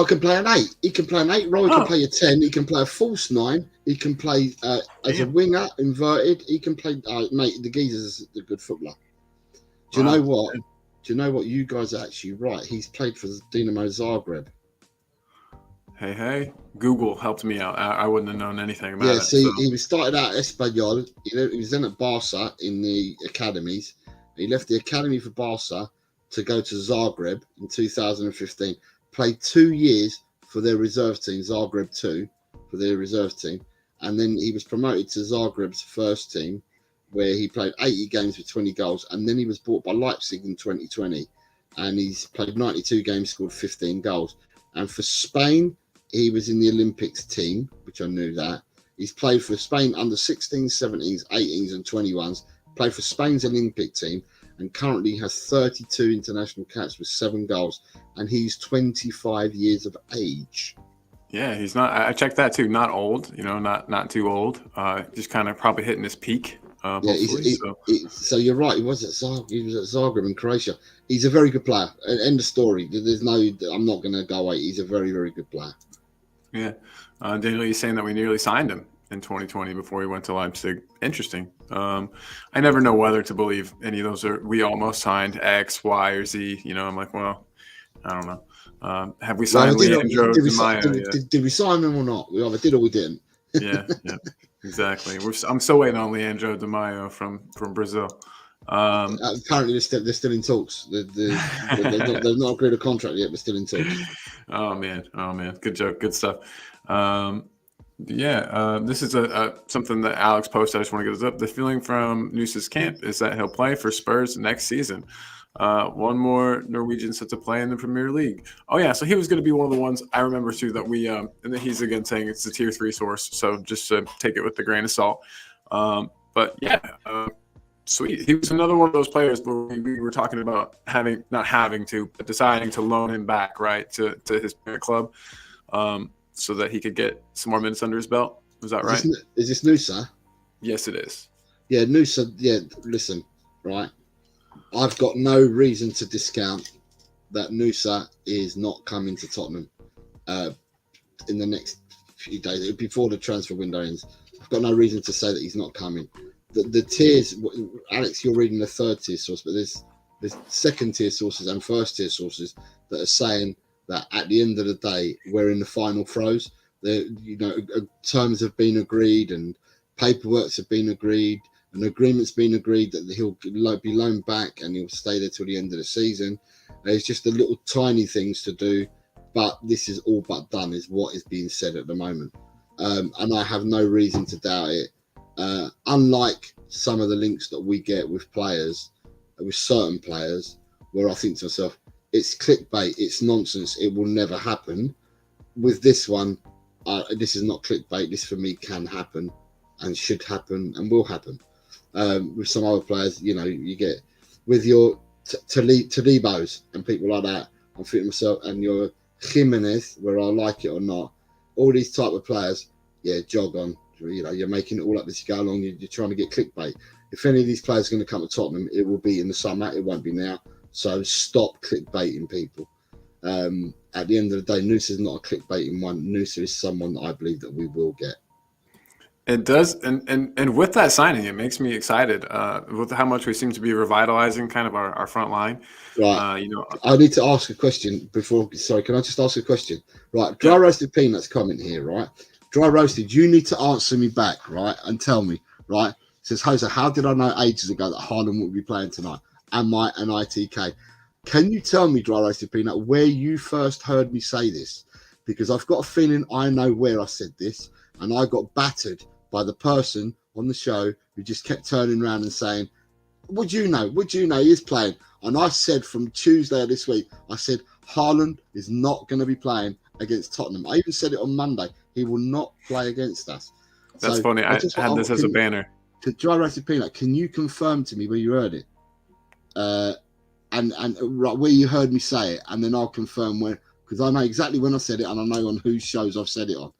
can play an 8. He can play an 8 role. He can play a 10. He can play a false 9. He can play as a winger, inverted. He can play. Mate, the geezer's a good footballer. Do you know what? Do you know what? You guys are actually right. He's played for Dinamo Zagreb. Hey, Google helped me out. I wouldn't have known anything about it. Yeah, see, he started out at Espanyol. He was then at Barca in the academies. He left the academy for Barca to go to Zagreb in 2015. Played 2 years for their reserve team, Zagreb 2, for their reserve team. And then he was promoted to Zagreb's first team, where he played 80 games with 20 goals. And then he was bought by Leipzig in 2020. And he's played 92 games, scored 15 goals. And for Spain, he was in the Olympics team, which I knew that. He's played for Spain under 16s, 17s, 18s, and 21s. Played for Spain's Olympic team, and currently has 32 international caps with 7 goals. And he's 25 years of age. Yeah, he's not. I checked that too. Not old, not too old. Just kind of probably hitting his peak. So you're right. He was at Zagreb in Croatia. He's a very good player. End of story. I'm not going to go away. He's a very, very good player. Yeah. Daniel, you're saying that we nearly signed him in 2020 before he went to Leipzig. Interesting. I never know whether to believe any of those we almost signed X, Y, or Z. I'm like, well, I don't know. Have we signed Leandro Di Maio? Did we sign him or not? We either did or we didn't. Yeah, exactly. I'm still waiting on Leandro Di Maio from Brazil. Apparently, they're still in talks. They've not agreed a contract yet, but still in talks. Oh man, good joke, good stuff. This is something that Alex posted. I just want to get this up. The feeling from Noosa's camp is that he'll play for Spurs next season. One more Norwegian set to play in the Premier League. Oh yeah, so he was going to be one of the ones I remember too that we and then he's again saying it's a tier 3 source, so just take it with a grain of salt. Sweet. He was another one of those players where we were talking about deciding to loan him back, right, to his parent club, so that he could get some more minutes under his belt. Was that right? Is this Noosa? Yes, it is. Yeah, Noosa. Yeah, listen, right. I've got no reason to discount that Noosa is not coming to Tottenham in the next few days before the transfer window ends. I've got no reason to say that he's not coming. The tiers, Alex, you're reading the 3rd tier source, but there's 2nd tier sources and 1st tier sources that are saying that at the end of the day, we're in the final throes. Terms have been agreed and paperwork's have been agreed. An agreement's been agreed that he'll be loaned back and he'll stay there till the end of the season. There's just the little tiny things to do, but this is all but done, is what is being said at the moment. And I have no reason to doubt it. Unlike some of the links that we get with players, with certain players, where I think to myself, it's clickbait, it's nonsense, it will never happen. With this one, this is not clickbait. This for me can happen and should happen and will happen. With some other players, you get with your Talibos and people like that. I'm thinking to myself, and your Jimenez, where I like it or not, all these type of players, yeah, jog on. You know, you're making it all up as you go along. You're trying to get clickbait. If any of these players are going to come to Tottenham, it will be in the summer. It won't be now. So stop clickbaiting people. At the end of the day, Noosa is not a clickbaiting one. Noosa is someone that I believe that we will get. It does, and with that signing, it makes me excited with how much we seem to be revitalizing kind of our front line. Right. You know, I need to ask a question before. Sorry, can I just ask a question? Right. Dry roasted peanuts comment here, right? Dry roasted, you need to answer me back, right? And tell me, right? It says, Jose, how did I know ages ago that Haaland would be playing tonight? Am I an ITK? Can you tell me, Dry roasted peanut, where you first heard me say this? Because I've got a feeling I know where I said this, and I got battered by the person on the show who just kept turning around and saying, would you know? Would you know he's playing? And I said from Tuesday of this week, I said, Haaland is not going to be playing against Tottenham. I even said it on Monday. He will not play against us. That's funny. I had this as a banner. To Dry roasted peanut, can you confirm to me where you heard it? And right where you heard me say it, and then I'll confirm where, because I know exactly when I said it, and I know on whose shows I've said it on.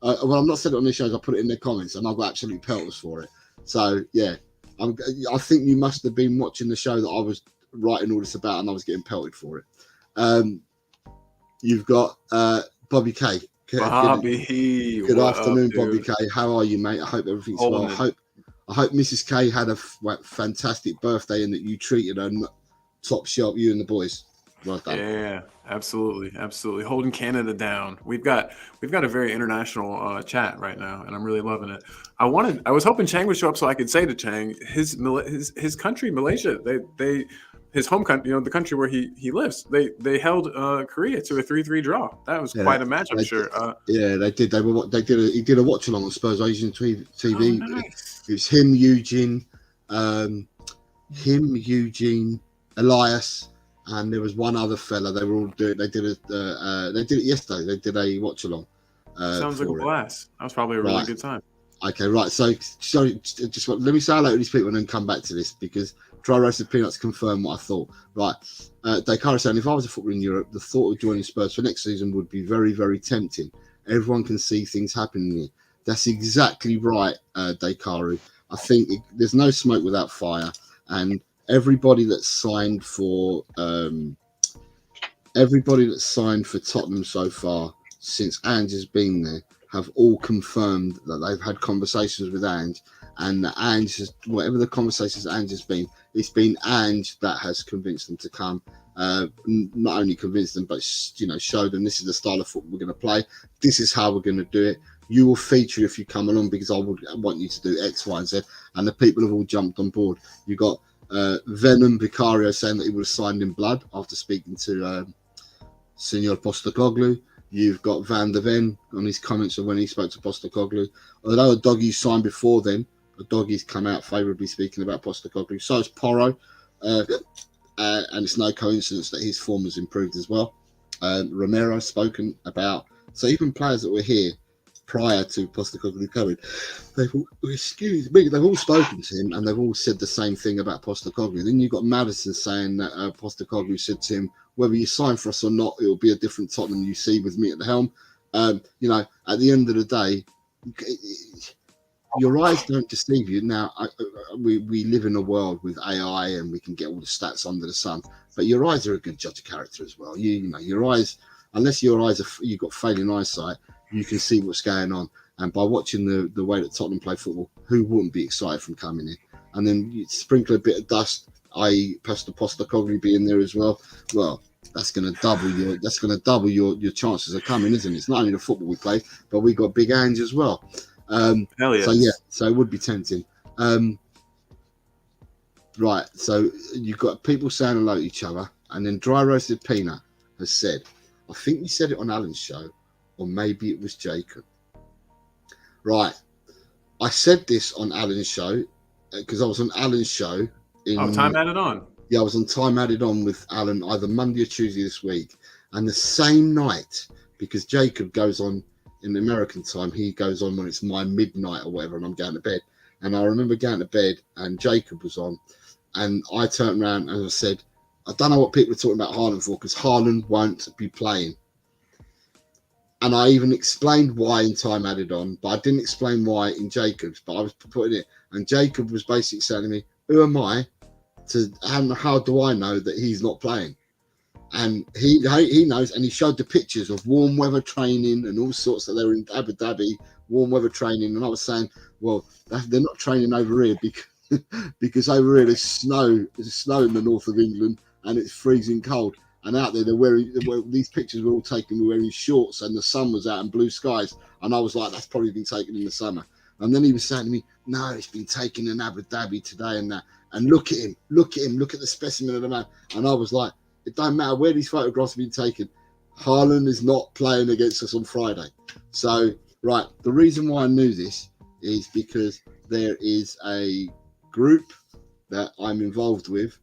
Well, I've not said it on these shows. I put it in the comments, and I got absolutely pelters for it. So yeah, I think you must have been watching the show that I was writing all this about, and I was getting pelted for it. You've got Bobby K. Bobby, good afternoon, Bobby K. How are you, mate? I hope everything's well. I hope Mrs. K had a fantastic birthday and that you treated her top shelf, you and the boys. Well done. Yeah, absolutely, holding Canada down. We've got a very international chat right now, and I'm really loving it. I was hoping Chang would show up so I could say to Chang, his country, Malaysia, his home country, the country where he lives, they held Korea to a 3-3 draw. That was quite a match, I'm sure. They did. He did a watch along on Spurs Asian TV. Oh, nice. It was him, Eugene, Elias, and there was one other fella. They were all doing. They did it yesterday. They did a watch along. Sounds like a blast. That was probably a really good time. Okay, right. So just let me say hello to these people and then come back to this, because Dry roasted peanuts confirm what I thought. Right, Dakar saying, if I was a footballer in Europe, the thought of joining Spurs for next season would be very, very tempting. Everyone can see things happening here. That's exactly right, Dakaru. I think there's no smoke without fire, and everybody that's signed for Tottenham so far since Ange has been there have all confirmed that they've had conversations with Ange, and that Ange has, whatever the conversations Ange has been, it's been Ange that has convinced them to come. Not only convinced them, but showed them this is the style of football we're going to play. This is how we're going to do it. You will feature if you come along because I want you to do X, Y, and Z. And the people have all jumped on board. You got Venom Vicario saying that he would have signed in blood after speaking to Senor Postecoglou. You've got Van der Ven on his comments of when he spoke to Postecoglou. Although a doggy signed before then, a doggy's come out favourably speaking about Postecoglou. So is Porro. And it's no coincidence that his form has improved as well. Romero's spoken about. So even players that were here prior to Postecoglou coming, they've all spoken to him and they've all said the same thing about Postecoglou. Then you've got Maddison saying that Postecoglou said to him, whether you sign for us or not, it will be a different Tottenham you see with me at the helm. At the end of the day, your eyes don't deceive you. Now, we live in a world with AI and we can get all the stats under the sun, but your eyes are a good judge of character as well. Your eyes, unless you've got failing eyesight, you can see what's going on. And by watching the way that Tottenham play football, who wouldn't be excited from coming in? And then you sprinkle a bit of dust, i.e. Pastor Postecoglou being there as well. Well, that's going to double your chances of coming, isn't it? It's not only the football we play, but we got big Ange as well. Hell yes. So it would be tempting. Right, so you've got people saying hello to each other, and then Dry Roasted Peanut has said, I think you said it on Alan's show, or maybe it was Jacob. Right, I said this on Alan's show because I was on Alan's show. Time Added On. Yeah, I was on Time Added On with Alan either Monday or Tuesday this week, and the same night, because Jacob goes on in the American time, he goes on when it's my midnight or whatever, and I'm going to bed. And I remember going to bed, and Jacob was on, and I turned around and I said, I don't know what people are talking about Haaland for, because Haaland won't be playing. And I even explained why in time added on, but I didn't explain why in Jacob's, but I was putting it. And Jacob was basically saying to me, who am I to, and how do I know that he's not playing? And he knows, and he showed the pictures of warm weather training and all sorts that they were in Abu Dhabi, warm weather training. And I was saying, well, they're not training over here because over here there's snow in the north of England and it's freezing cold. And out there, these pictures were all taken wearing shorts and the sun was out and blue skies. And I was like, that's probably been taken in the summer. And then he was saying to me, no, it's been taken in Abu Dhabi today and that. And look at him, look at the specimen of the man. And I was like, it don't matter where these photographs have been taken. Haaland is not playing against us on Friday. So, right, the reason why I knew this is because there is a group that I'm involved with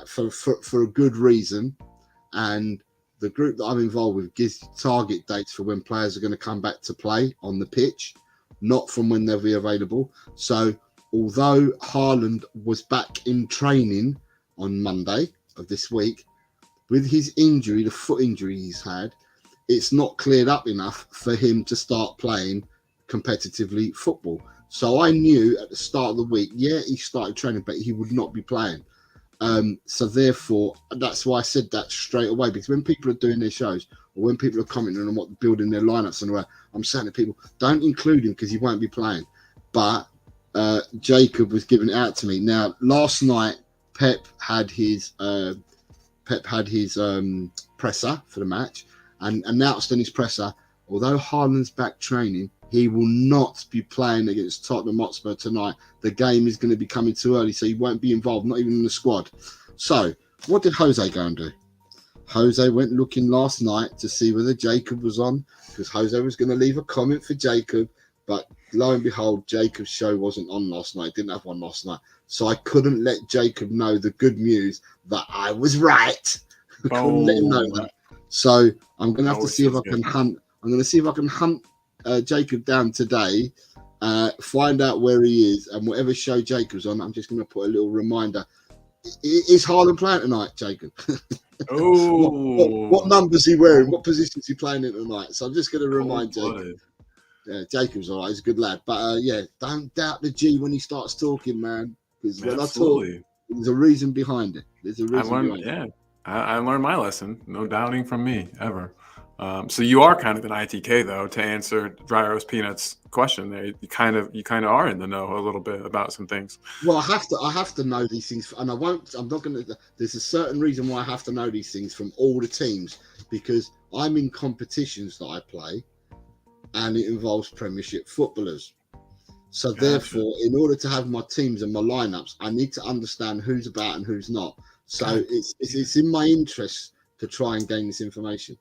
for a good reason, and the group that I'm involved with gives target dates for when players are going to come back to play on the pitch, not from when they'll be available. So although Haaland was back in training on Monday of this week, with his injury, the foot injury he's had, it's not cleared up enough for him to start playing competitively football. So I knew at the start of the week, yeah, he started training, but he would not be playing. So therefore, that's why I said that straight away, because when people are doing their shows or when people are commenting on what building their lineups and all that, I'm saying to people, don't include him because he won't be playing. But Jacob was giving it out to me. Now, last night, Pep had his presser for the match and announced in his presser, although Haaland's back training, he will not be playing against Tottenham Hotspur tonight. The game is going to be coming too early, so he won't be involved, not even in the squad. So, what did Jose go and do? Jose went looking last night to see whether Jacob was on, because Jose was going to leave a comment for Jacob, but lo and behold, Jacob's show wasn't on last night. Didn't have one last night. So I couldn't let Jacob know the good news that I was right. I couldn't let him know that. So I'm going to have to see if I can hunt. I'm going to see if I can hunt Jacob down today, find out where he is, and whatever show Jacob's on, I'm just going to put a little reminder. Is Haaland playing tonight, Jacob? What numbers he wearing? What positions he playing in tonight? So I'm just going to remind Jacob. Yeah, Jacob's all right. He's a good lad. But yeah, don't doubt the G when he starts talking, man. Because when I talk, there's a reason behind it. There's a reason behind it. Yeah, I learned my lesson. No doubting from me ever. So you are kind of an ITK though, to answer Dry Roast Peanuts' question. There, you kind of are in the know a little bit about some things. Well, I have to know these things, and I'm not going to. There's a certain reason why I have to know these things from all the teams, because I'm in competitions that I play, and it involves Premiership footballers. So therefore, in order to have my teams and my lineups, I need to understand who's about and who's not. So it's in my interest to try and gain this information.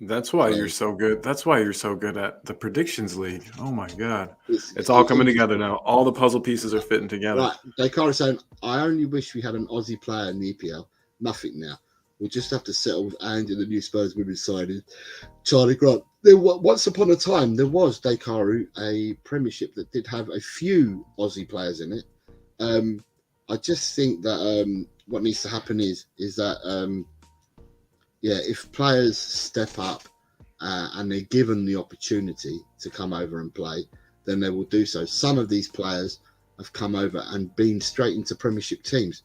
That's why you're so good. That's why you're so good at the predictions league. Oh my God. It's all coming together now. All the puzzle pieces are fitting together. Right. Dakar is saying, I only wish we had an Aussie player in the EPL. Nothing now. We'll just have to settle with Ange and the new Spurs women's side. Charlie Grant. Once upon a time, there was, Dakaru, a Premiership that did have a few Aussie players in it. I just think that what needs to happen is that if players step up and they're given the opportunity to come over and play, then they will do so. Some of these players have come over and been straight into Premiership teams.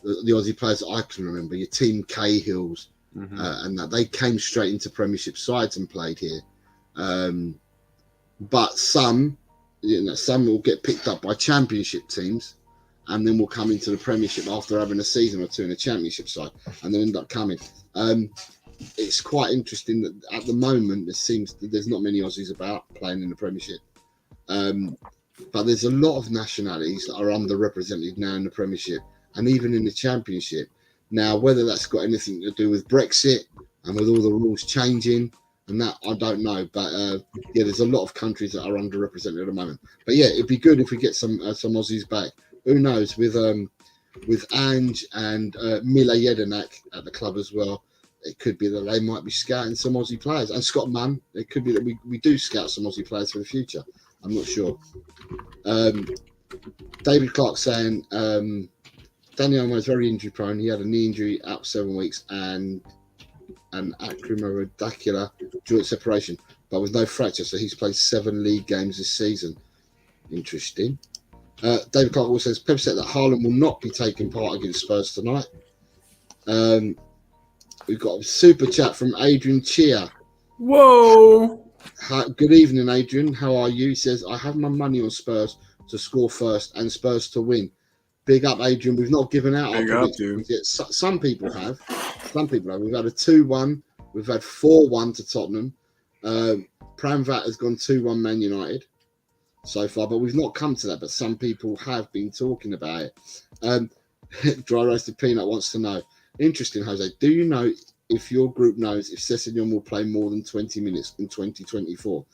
The Aussie players that I can remember, your Team Cahills, and that they came straight into Premiership sides and played here. But some will get picked up by Championship teams, and then will come into the Premiership after having a season or two in a Championship side, and then end up coming. It's quite interesting that at the moment it seems that there's not many Aussies about playing in the Premiership, but there's a lot of nationalities that are underrepresented now in the Premiership and even in the Championship. Now, whether that's got anything to do with Brexit and with all the rules changing and that, I don't know. But there's a lot of countries that are underrepresented at the moment. But yeah, it'd be good if we get some Aussies back. Who knows, with Ange and Mila Jedinak at the club as well, it could be that they might be scouting some Aussie players. And Scott Munn, it could be that we do scout some Aussie players for the future. I'm not sure. David Clark saying, Danny Olmo is very injury prone. He had a knee injury out 7 weeks and an acromioradicular joint separation, but with no fracture. So he's played 7 league games this season. Interesting. David Clark also says Pep said that Haaland will not be taking part against Spurs tonight. We've got a super chat from Adrian Chia. Whoa! Good evening, Adrian. How are you? He says, I have my money on Spurs to score first and Spurs to win. Big up, Adrian. We've not given out our predictions yet. Some people have. We've had a 2-1. We've had 4-1 to Tottenham. Pramvat has gone 2-1 Man United so far, but we've not come to that. But some people have been talking about it. Dry Roasted Peanut wants to know. Interesting, Jose. Do you know if your group knows if Sessegnon will play more than 20 minutes in 2024?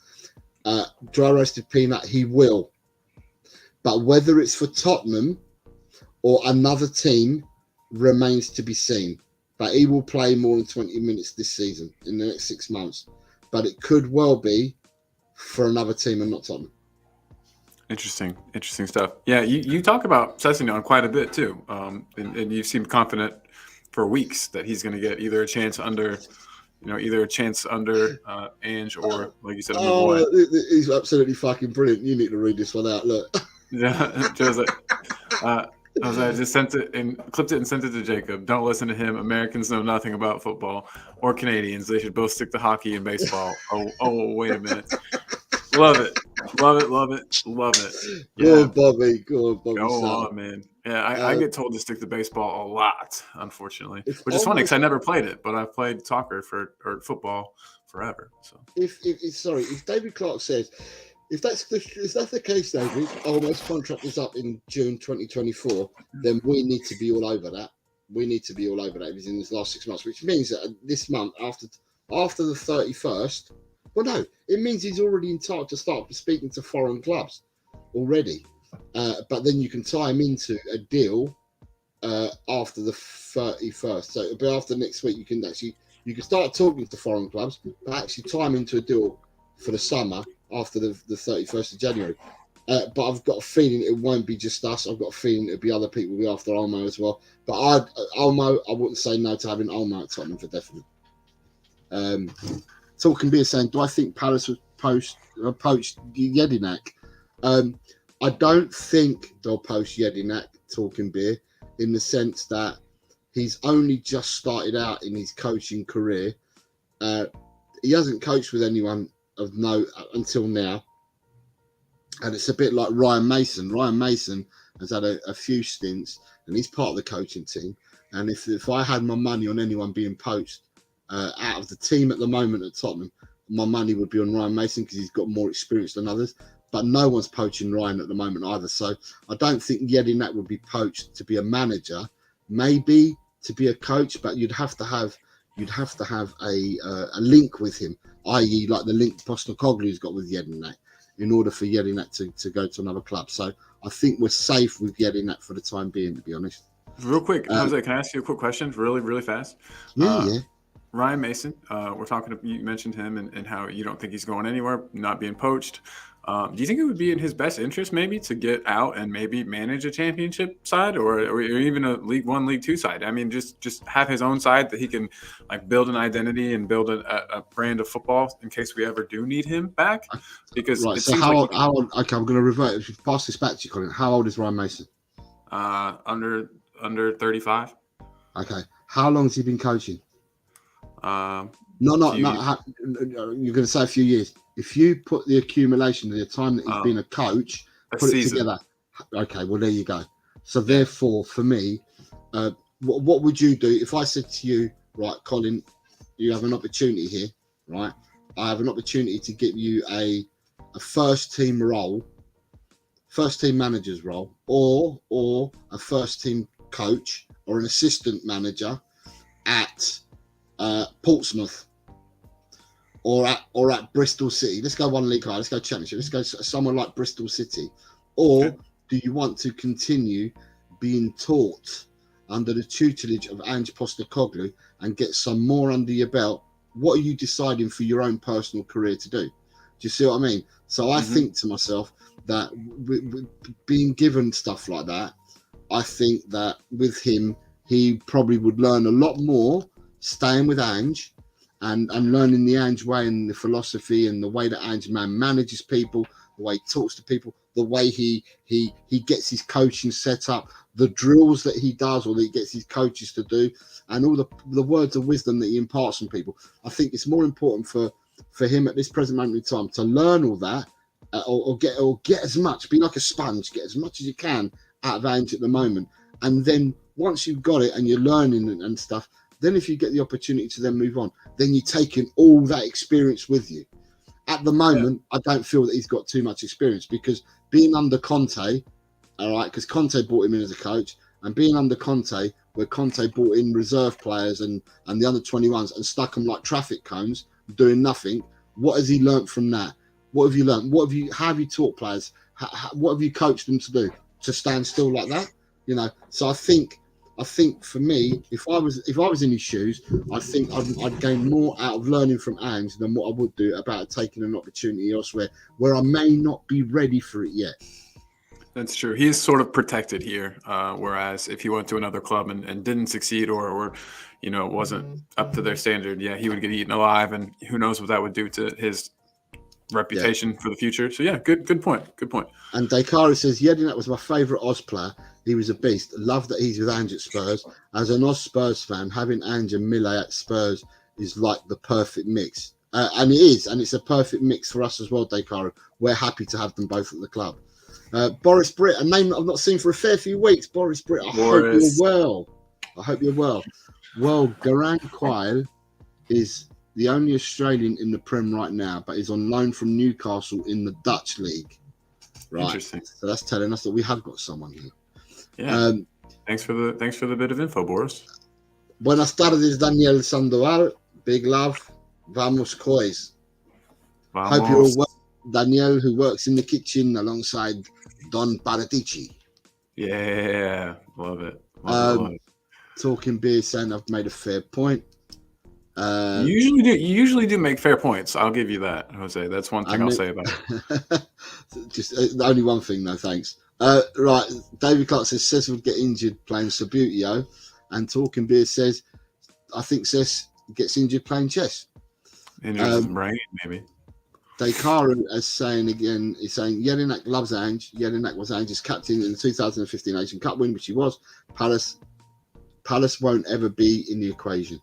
Dry Roasted Peanut, he will. But whether it's for Tottenham or another team remains to be seen. But he will play more than 20 minutes this season in the next 6 months. But it could well be for another team and not Tottenham. Interesting stuff. Yeah, you talk about Sessegnon quite a bit too, and you seem confident for weeks that he's going to get either a chance under Ange or, like you said, he's absolutely fucking brilliant. You need to read this one out. Look. Yeah, Jose. I just sent it and clipped it and sent it to Jacob. Don't listen to him. Americans know nothing about football, or Canadians. They should both stick to hockey and baseball. Oh, wait a minute. Love it. Yeah. Go on, Bobby. Go on, man. Yeah, I get told to stick to baseball a lot, unfortunately, which is funny because I never played it, but I've played soccer or football forever. So if David Clark says, if that's the case, David, Olmo's contract is up in June 2024, then we need to be all over that. He's in his last 6 months, which means that this month after the 31st. Well, no, it means he's already entitled to start speaking to foreign clubs already. But then you can tie him into a deal after the 31st. So it'll be after next week. You can start talking to foreign clubs, but actually tie him into a deal for the summer after the 31st of January. But I've got a feeling it won't be just us. I've got a feeling it'll be other people will be after Olmo as well. But Olmo, I wouldn't say no to having Olmo at Tottenham for definite. Talking beer saying, do I think Palace was poached Jedinak? I don't think they'll poach Jedinak, talking beer, in the sense that he's only just started out in his coaching career. He hasn't coached with anyone of note until now. And it's a bit like Ryan Mason. Ryan Mason has had a few stints and he's part of the coaching team. And if I had my money on anyone being poached, out of the team at the moment at Tottenham, my money would be on Ryan Mason because he's got more experience than others. But no one's poaching Ryan at the moment either. So I don't think Jedinak would be poached to be a manager, maybe to be a coach, but you'd have to have a link with him, i.e. like the link Postecoglou's got with Jedinak, in order for Jedinak to go to another club. So I think we're safe with Jedinak for the time being, to be honest. Real quick, Jose, can I ask you a quick question really, really fast? Yeah. Ryan Mason, you mentioned him and how you don't think he's going anywhere, not being poached. Do you think it would be in his best interest maybe to get out and maybe manage a championship side or even a League One, League Two side? I mean, just have his own side that he can like build an identity and build a brand of football in case we ever do need him back. Because right. So how old? Okay, I'm going to revert. If you pass this back to you, Colin. How old is Ryan Mason? Under 35. Okay. How long has he been coaching? You're going to say a few years. If you put the accumulation of the time that he's been a coach, put it together. Okay, well, there you go. So therefore, for me, what would you do if I said to you, right, Colin, you have an opportunity here, right? I have an opportunity to give you a first team role, first team manager's role, or a first team coach or an assistant manager at Portsmouth or at Bristol City. Let's go one league higher. Let's go Championship. Let's go somewhere like Bristol City. Or do you want to continue being taught under the tutelage of Ange Postecoglou and get some more under your belt? What are you deciding for your own personal career to do? Do you see what I mean? So I think to myself that being given stuff like that, I think that with him, he probably would learn a lot more staying with Ange and learning the Ange way and the philosophy and the way that Ange man manages people, the way he talks to people, the way he gets his coaching set up, the drills that he does or that he gets his coaches to do, and all the words of wisdom that he imparts on people. I think it's more important for him at this present moment in time to learn all that, or get as much, be like a sponge, get as much as you can out of Ange at the moment, and then once you've got it and you're learning and stuff, then if you get the opportunity to then move on, then you're taking all that experience with you. At the moment, I don't feel that he's got too much experience because being under Conte, all right, because Conte brought him in as a coach, and being under Conte, where Conte brought in reserve players and the under 21s and stuck them like traffic cones, doing nothing. What has he learnt from that? What have you learnt? How have you taught players? What have you coached them to do? To stand still like that? You know. So I think for me, if I was in his shoes, I think I'd gain more out of learning from Ange than what I would do about taking an opportunity elsewhere where I may not be ready for it yet. That's true. He is sort of protected here, whereas if he went to another club and didn't succeed or wasn't up to their standard, he would get eaten alive, and who knows what that would do to his reputation for the future. So good point. And Dakari says, Jedinak was my favourite Oz player. He was a beast. Love that he's with Ange at Spurs. As an Oz Spurs fan, having Ange and Millet at Spurs is like the perfect mix. And it is, and it's a perfect mix for us as well, Dakari. We're happy to have them both at the club. Boris Britt, a name that I've not seen for a fair few weeks. Boris Britt, I hope you're well. Well, Garang Quayle is the only Australian in the Prem right now, but he's on loan from Newcastle in the Dutch league. Right. Interesting. So that's telling us that we have got someone here. Yeah. Thanks for the bit of info, Boris. Buenas tardes, Daniel Sandoval. Big love. Vamos, coys. Hope you're all well. Daniel, who works in the kitchen alongside Don Paratici. Yeah, love it. Love it. Talking beer, saying I've made a fair point. You usually do make fair points. I'll give you that, Jose. That's one thing I'll say about it. Just only one thing, no thanks. Right, David Clark says Cess would get injured playing Subutio, and Talking Beer says I think Cess gets injured playing chess. Injured his brain, maybe. Dakaru is saying again, he's saying Jedinak loves Ange. Jedinak was Ange's captain in the 2015 Asian Cup win, which he was. Palace won't ever be in the equation.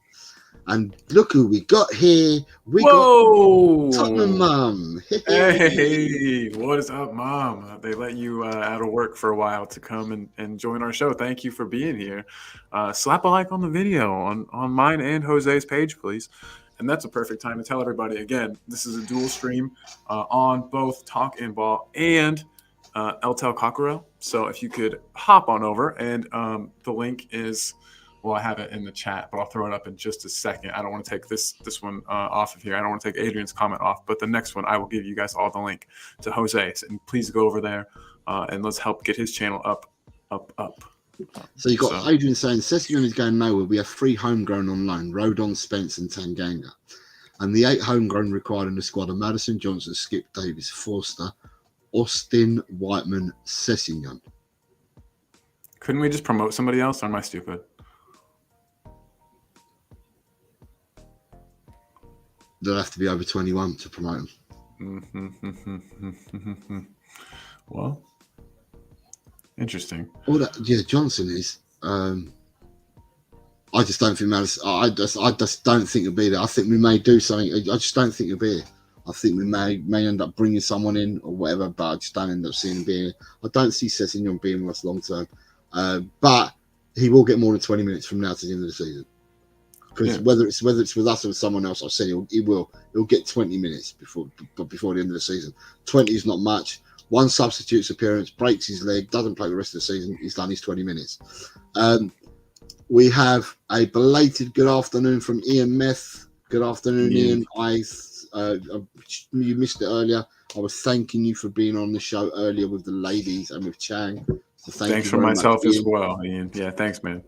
And look who we got here. We got Tottenham Mum. Hey, what is up, Mom? They let you out of work for a while to come and join our show. Thank you for being here. Slap a like on the video on mine and Jose's page, please. And that's a perfect time to tell everybody, again, this is a dual stream on both Talk and Ball and LTL Cockerel. So if you could hop on over, and the link is, well, I have it in the chat, but I'll throw it up in just a second. I don't want to take this one off of here. I don't want to take Adrian's comment off, but the next one, I will give you guys all the link to Jose's. And please go over there and let's help get his channel up. So you've got Adrian saying, Sessignon is going nowhere. We have 3 homegrown on loan, Rodon, Spence and Tanganga. And the 8 homegrown required in the squad are Madison, Johnson, Skip Davis, Forster, Austin, Whiteman, Sessignon. Couldn't we just promote somebody else, or am I stupid? They'll have to be over 21 to promote them. Well, interesting. All that, Johnson is. I just don't think Madison. I just don't think he'll be there. I think we may do something. I just don't think he'll be here. I think we may end up bringing someone in or whatever, but I just don't end up seeing him being here. I don't see Sessignon being with us long term, but he will get more than 20 minutes from now to the end of the season. Because whether it's with us or with someone else, I've said he'll get 20 minutes before the end of the season. 20 is not much. One substitute's appearance, breaks his leg, doesn't play the rest of the season. He's done his 20 minutes. We have a belated good afternoon from Ian Meth. Good afternoon, Ian. You missed it earlier. I was thanking you for being on the show earlier with the ladies and with Chang. So thanks for myself as well, Ian. Yeah, thanks, man.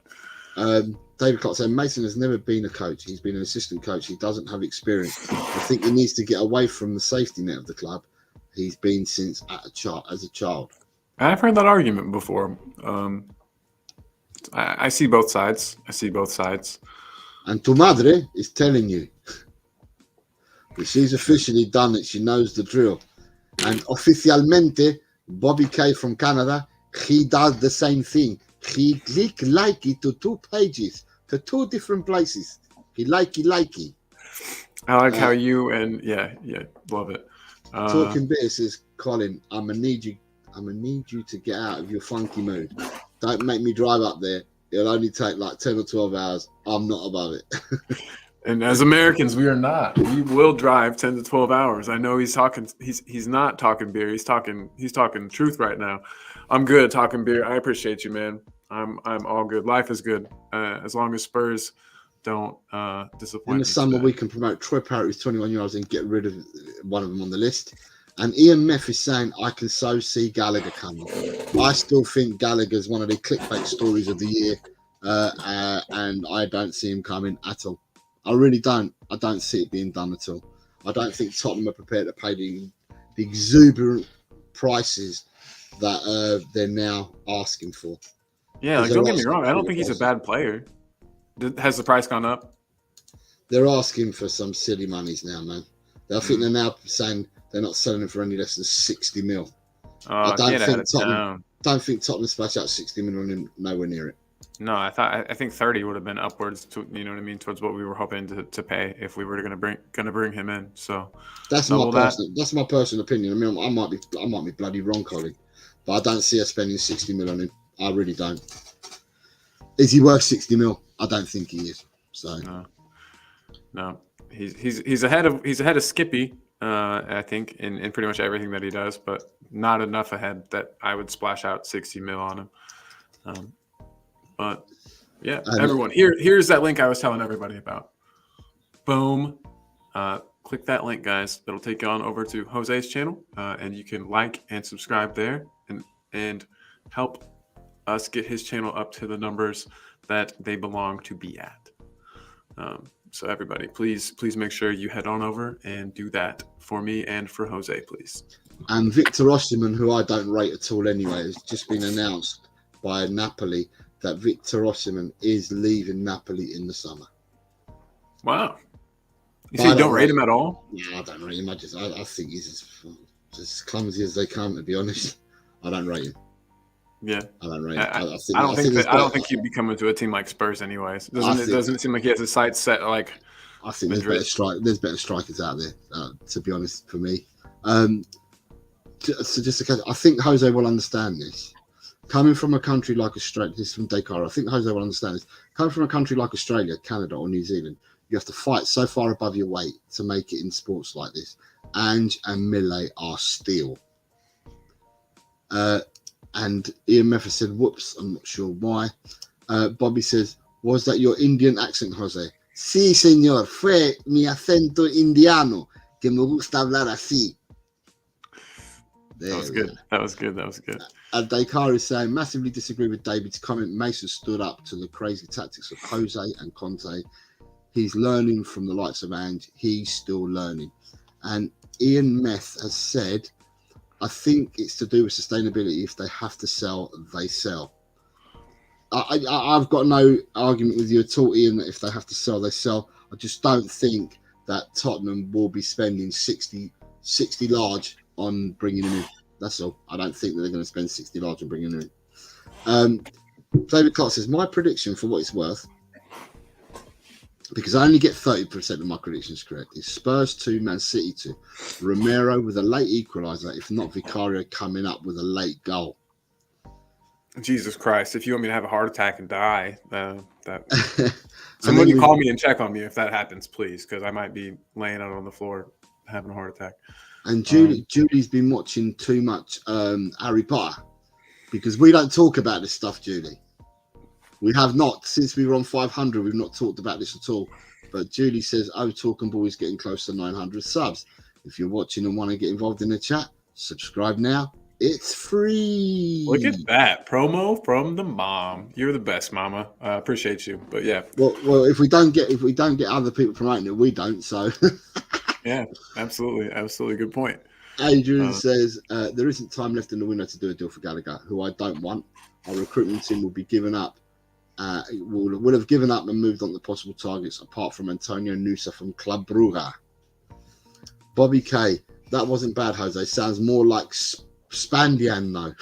David Clark said Mason has never been a coach. He's been an assistant coach. He doesn't have experience. I think he needs to get away from the safety net of the club he's been since as a child. I've heard that argument before. honest. I see both sides. I see both sides. And tu madre is telling you that she's officially done it. She knows the drill. And oficialmente, Bobby K from Canada, he does the same thing. He click likey to 2 pages, to 2 different places. He likey. I like how you and yeah, love it. Talking beer says, Colin, I'm gonna need you to get out of your funky mood. Don't make me drive up there. It'll only take like 10 or 12 hours. I'm not above it. And as Americans, we are not. We will drive 10 to 12 hours. I know he's talking. He's not talking beer. He's talking truth right now. I'm good at talking beer. I appreciate you, man. I'm all good. Life is good as long as Spurs don't disappoint. In the summer, we can promote Troy Parrott, who's 21 years old, and get rid of one of them on the list. And Ian Meff is saying, I can so see Gallagher coming. I still think Gallagher's one of the clickbait stories of the year, and I don't see him coming at all. I really don't. I don't see it being done at all. I don't think Tottenham are prepared to pay the exuberant prices that they're now asking for. Yeah, like, don't get me wrong. I don't think he's a bad player. Has the price gone up? They're asking for some silly monies now, man. I think they're now saying they're not selling him for any less than 60 mil. I don't think Tottenham splash out 60 million, nowhere near it. No, I think 30 would have been upwards to, you know what I mean, towards what we were hoping to pay if we were going to bring him in. So that's my personal opinion. I mean, I might be bloody wrong, Colin, but I don't see us spending 60 mil on him. I really don't. Is he worth 60 mil? I don't think he is. So no, he's ahead of Skippy. I think in pretty much everything that he does, but not enough ahead that I would splash out 60 mil on him. But yeah, everyone, here's that link I was telling everybody about. Boom. Click that link, guys. It'll take you on over to Jose's channel, and you can like and subscribe there and help us get his channel up to the numbers that they belong to be at. So everybody, please make sure you head on over and do that for me and for Jose, please. And Victor Osimhen, who I don't rate at all anyway, has just been announced by Napoli that Victor Osimhen is leaving Napoli in the summer. Wow. You say you don't rate him at all? No, I don't rate him. I think he's as clumsy as they come, to be honest. I don't rate him. Yeah, I don't rate him. I don't think he'd be coming to a team like Spurs anyways. Doesn't seem like he has his sights set like I think there's better strikers out there, to be honest, for me. So I think Jose will understand this. Coming from a country like Australia, this is from Dakar, I think Jose will understand this. Coming from a country like Australia, Canada, or New Zealand, you have to fight so far above your weight to make it in sports like this. Ange and Mille are steel. And Ian Meffer said, whoops, I'm not sure why. Bobby says, was that your Indian accent, Jose? Sí, señor, fue mi acento indiano, que me gusta hablar así. That was good. Dakar is saying, massively disagree with David's comment. Mason stood up to the crazy tactics of Jose and Conte. He's learning from the likes of Ange. He's still learning. And Ian Meth has said, I think it's to do with sustainability. If they have to sell, they sell. I've got no argument with you at all, Ian, that if they have to sell, they sell. I just don't think that Tottenham will be spending 60 large on bringing him in. That's all. I don't think that they're going to spend 60 large on bringing him in. David Clark says, my prediction for what it's worth, because I only get 30% of my predictions correct, is Spurs 2, Man City 2. Romero with a late equaliser, if not Vicario coming up with a late goal. Jesus Christ, if you want me to have a heart attack and die, somebody call me and check on me if that happens, please, because I might be laying out on the floor having a heart attack. And Julie's been watching too much Harry Potter, because we don't talk about this stuff, Julie. We have not, since we were on 500, we've not talked about this at all. But Julie says, Talking Ball is getting close to 900 subs. If you're watching and want to get involved in the chat, subscribe now. It's free. Look at that promo from the mom. You're the best, Mama. I appreciate you. But yeah. Well, if we don't get other people promoting it, we don't. So. Yeah, absolutely. Good point. Adrian says there isn't time left in the window to do a deal for Gallagher, who I don't want. Our recruitment team will be given up would have given up and moved on to possible targets apart from Antonio Nusa from Club Brugge. Bobby K, that wasn't bad, Jose. Sounds more like Spandian, though.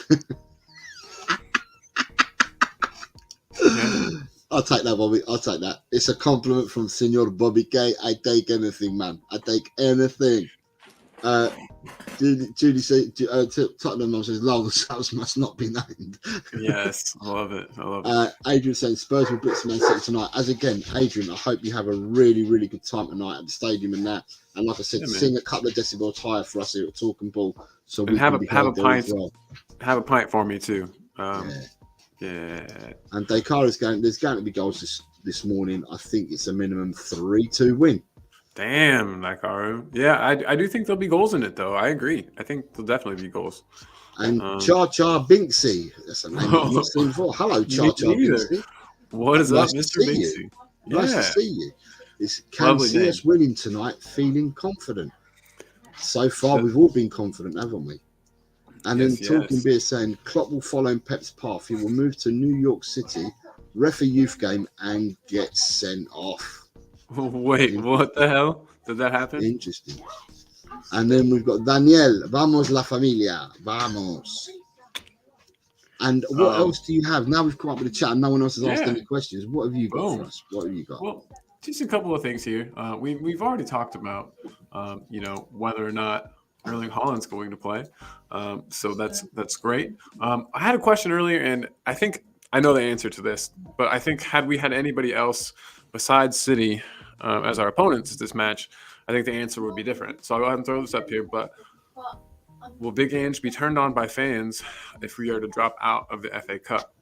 Yeah. I'll take that, Bobby. I'll take that. It's a compliment from Senor Bobby K. I take anything, man. I take anything. Judy says, Tottenham mum says, lol, the subs must not be named. Yes, I love it. Adrian saying Spurs will blitz Man City tonight. As again, Adrian, I hope you have a really, really good time tonight at the stadium and that. And like I said, sing a couple of decibels higher for us here at Talking Ball, so we have can a pint. Well. Have a pint for me too. Yeah. And Dakar is going. There's going to be goals this morning. I think it's a minimum 3-2 win. Damn, Nakaru. Yeah, I do think there'll be goals in it, though. I agree. I think there'll definitely be goals. And Char Char Binksy. That's a name I've not seen before. Hello, Char Char Binksy. What is up, Mr. Binksy? Nice to see you. Can see us winning tonight, feeling confident. So far, we've all been confident, haven't we? And then Talking Beer saying, Klopp will follow in Pep's path. He will move to New York City, ref a youth game, and get sent off. Wait, what the hell? Did that happen? Interesting. And then we've got Daniel. Vamos la familia. Vamos. And what else do you have? Now we've come up with a chat and no one else has asked any questions. What have you got for us? What have you got? Well, just a couple of things here. We've already talked about, whether or not Erling Haaland's going to play. So that's great. I had a question earlier, and I think I know the answer to this, but I think had we had anybody else besides City as our opponents in this match, I think the answer would be different. So I'll go ahead and throw this up here. But will Big Ange be turned on by fans if we are to drop out of the FA Cup?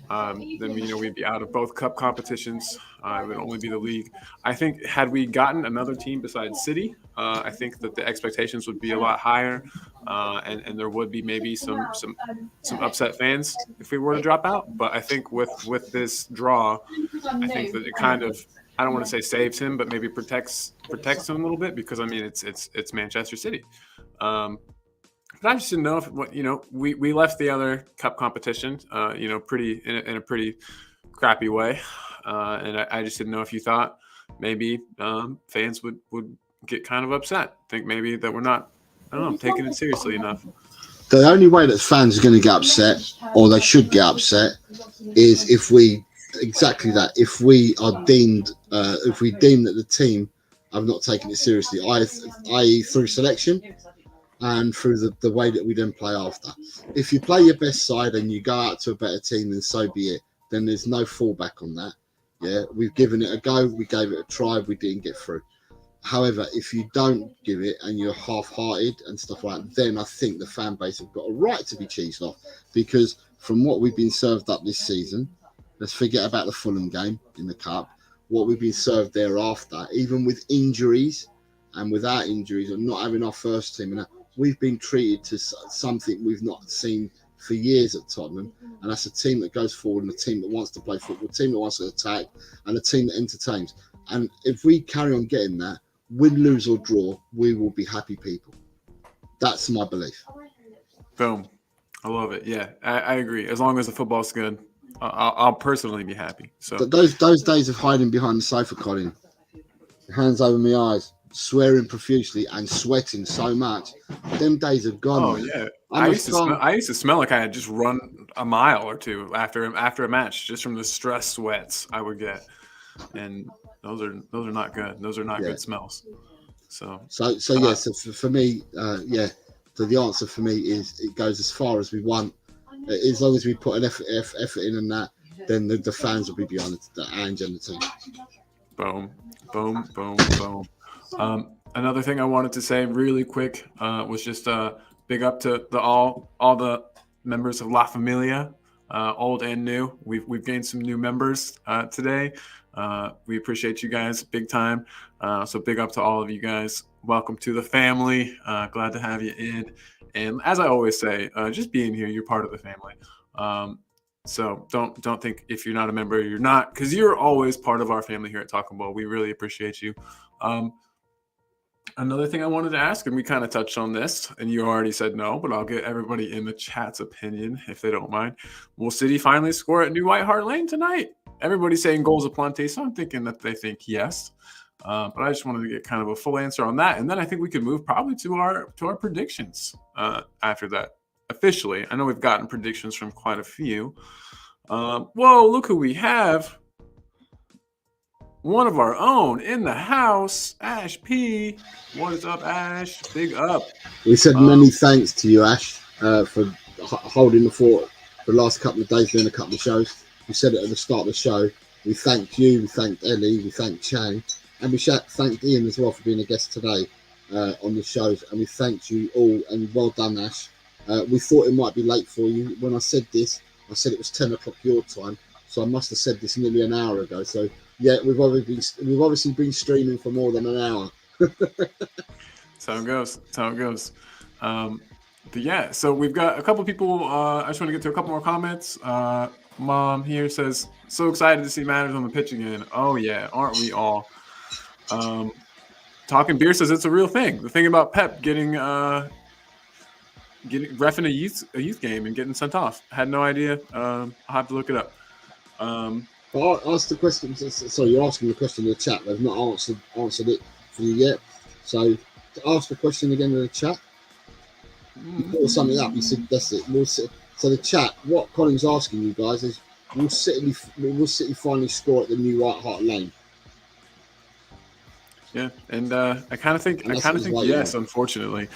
Then we'd be out of both cup competitions. It would only be the league. I think had we gotten another team besides City, I think that the expectations would be a lot higher, and there would be maybe some upset fans if we were to drop out. But I think with this draw, I think that it kind of, I don't want to say saves him, but maybe protects him a little bit, because I mean it's Manchester City. But I just didn't know if we left the other cup competition, pretty in a pretty crappy way, and I just didn't know if you thought maybe fans would get kind of upset, think maybe that we're not, I don't know, taking it seriously enough. The only way that fans are going to get upset, or they should get upset, is if we are deemed, if we deem that the team have not taken it seriously, i.e. through selection and through the way that we then play after. If you play your best side and you go out to a better team, then so be it. Then there's no fallback on that. Yeah, we've given it a go. We gave it a try. We didn't get through. However, if you don't give it and you're half-hearted and stuff like that, then I think the fan base have got a right to be cheesed off, because from what we've been served up this season, let's forget about the Fulham game in the Cup, what we've been served thereafter, even with injuries and without injuries and not having our first team, and we've been treated to something we've not seen for years at Tottenham, and that's a team that goes forward and a team that wants to play football, a team that wants to attack, and a team that entertains. And if we carry on getting that, win, lose or draw, we will be happy people. That's my belief. Boom. I love it. Yeah, I agree. As long as the football's good, I'll personally be happy. So those days of hiding behind the sofa, Colin, hands over my eyes, swearing profusely and sweating so much, them days have gone. Oh yeah, I used to smell like I had just run a mile or two after a match, just from the stress sweats I would get, and those are not good. Those are not good smells. So yes, for me, So the answer for me is it goes as far as we want. As long as we put an effort in and that, then the fans will be behind the Ange and the team. Boom, boom, boom, boom. Another thing I wanted to say really quick was just big up to all the members of La Familia, old and new. We've gained some new members today. We appreciate you guys big time. So big up to all of you guys. Welcome to the family. Glad to have you in. And as I always say, just being here, you're part of the family. So don't think if you're not a member, you're not, because you're always part of our family here at Talking Ball. We really appreciate you. Another thing I wanted to ask, and we kind of touched on this, and you already said no, but I'll get everybody in the chat's opinion if they don't mind. Will City finally score at New White Hart Lane tonight? everybody's saying goals aplenty, so I'm thinking that they think yes. But I just wanted to get kind of a full answer on that, and then I think we could move probably to our predictions after that officially. I know we've gotten predictions from quite a few. Whoa, look who we have. One of our own in the house, Ash P. What is up, Ash? Big up. We said many thanks to you, Ash, for holding the fort for the last couple of days, doing a couple of shows. We said it at the start of the show. We thanked you, we thanked Ellie, we thanked Shane, and we thanked Ian as well for being a guest today on the shows. And we thanked you all, and well done, Ash. We thought it might be late for you. When I said this, I said it was 10 o'clock your time, so I must have said this nearly an hour ago. So yeah, we've obviously been streaming for more than an hour. That's how it goes. That's how it goes. But yeah, so we've got a couple people. I just want to get to a couple more comments. Mom here says, so excited to see Manners on the pitch again. Oh yeah, aren't we all? Talking Beer says it's a real thing. The thing about Pep getting reffing a youth game and getting sent off. I had no idea. I'll have to look it up. But I asked the question. So you're asking the question in the chat. They've not answered it for you yet. So to ask the question again in the chat. You put something up. You said that's it. So the chat. What Colin's asking you guys is, will City finally score at the new White Hart Lane? Yeah, and I kind of think yes. Unfortunately,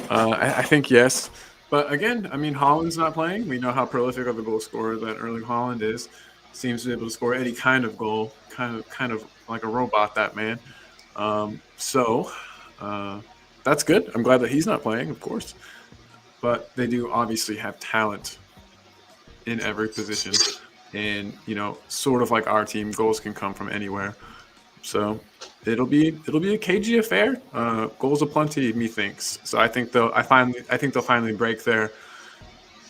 I think yes. But again, I mean, Haaland's not playing. We know how prolific of a goal scorer that Erling Haaland is. Seems to be able to score any kind of goal, kind of like a robot, that man. So that's good. I'm glad that he's not playing, of course. But they do obviously have talent in every position, and sort of like our team, goals can come from anywhere. So it'll be a cagey affair. Goals aplenty, methinks. So I think they'll finally break their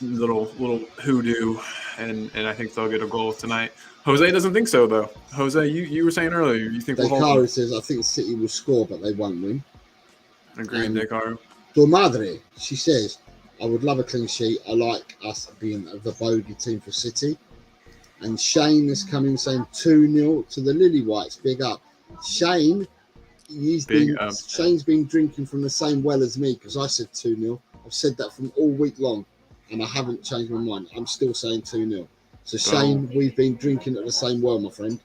little hoodoo, and I think they'll get a goal tonight. Jose doesn't think so, though. Jose, you were saying earlier you think we'll hold. Descaro says, I think City will score, but they won't win. Agreed, Descaro. Tu Madre, she says, I would love a clean sheet. I like us being the bogey team for City. And Shane has come in saying 2-0 to the Lily Whites. Big up. Shane, Shane's been drinking from the same well as me, because I said 2-0. I've said that from all week long, and I haven't changed my mind. I'm still saying 2-0. So Shane, we've been drinking at the same well, my friend.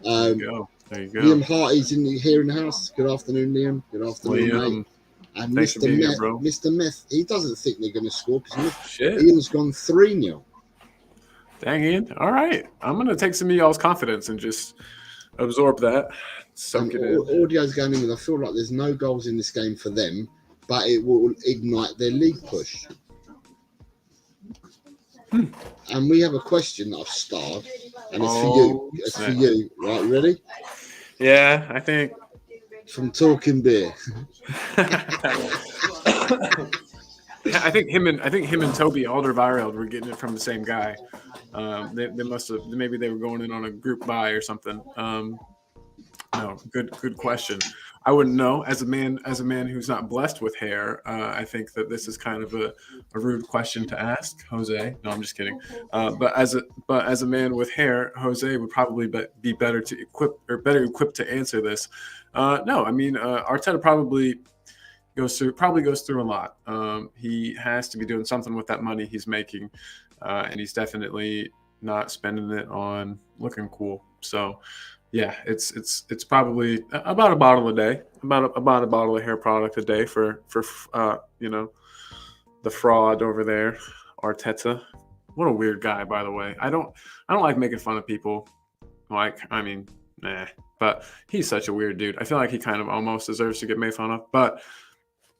There you go. Liam Harty's here in the house. Good afternoon, Liam. Good afternoon, Liam. Mate. And Mr. Meth, he doesn't think they're going to score, because Ian's gone 3-0. Dang, Ian. All right. I'm going to take some of y'all's confidence and just absorb that. Soak it in. Audio's going in with, I feel like there's no goals in this game for them, but it will ignite their league push. And we have a question that I've starred, and it's for you. It's for you. Right, ready? Yeah, I think. From Talking Beer. I think him and Toby Alderweireld were getting it from the same guy. They must have, maybe they were going in on a group buy or something. No, good question. I wouldn't know. As a man who's not blessed with hair, I think that this is kind of a rude question to ask, Jose. No, I'm just kidding. But as a man with hair, Jose would probably be better equipped to answer this. No, I mean Arteta probably goes through a lot. He has to be doing something with that money he's making, and he's definitely not spending it on looking cool. So. Yeah, it's probably about a bottle a day, about a bottle of hair product a day for the fraud over there, Arteta. What a weird guy, by the way. I don't like making fun of people. But he's such a weird dude. I feel like he kind of almost deserves to get made fun of. But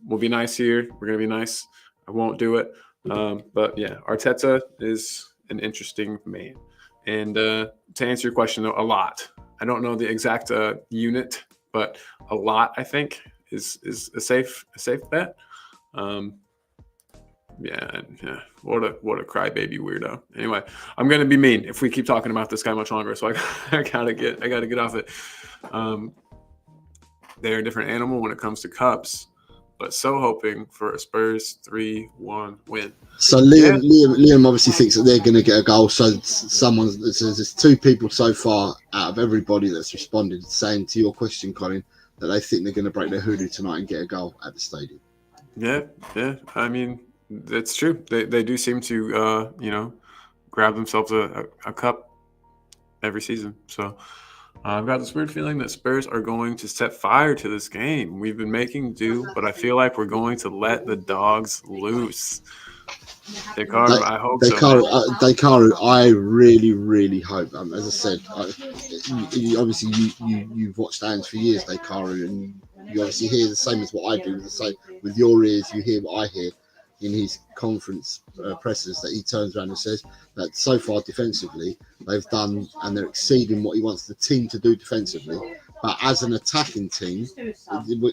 we'll be nice here. We're gonna be nice. I won't do it. But yeah, Arteta is an interesting man. And to answer your question, though, a lot. I don't know the exact unit, but a lot, I think, is a safe bet. Yeah. What a crybaby weirdo. Anyway, I'm gonna be mean if we keep talking about this guy much longer. So I gotta get off it. They're a different animal when it comes to cups. but so hoping for a Spurs 3-1 win. So Liam obviously thinks that they're going to get a goal. So there's two people so far out of everybody that's responded saying to your question, Colin, that they think they're going to break their hoodoo tonight and get a goal at the stadium. Yeah. I mean, that's true. They do seem to grab themselves a cup every season. So I've got this weird feeling that Spurs are going to set fire to this game. We've been making do, but I feel like we're going to let the dogs loose. Hikaru, I hope so. Hikaru, I really, really hope. As I said, obviously you've watched Ants for years, Hikaru, and you obviously hear the same as what I do. The same with your ears, you hear what I hear in his conference presses, that he turns around and says that so far defensively they've done and they're exceeding what he wants the team to do defensively. But as an attacking team,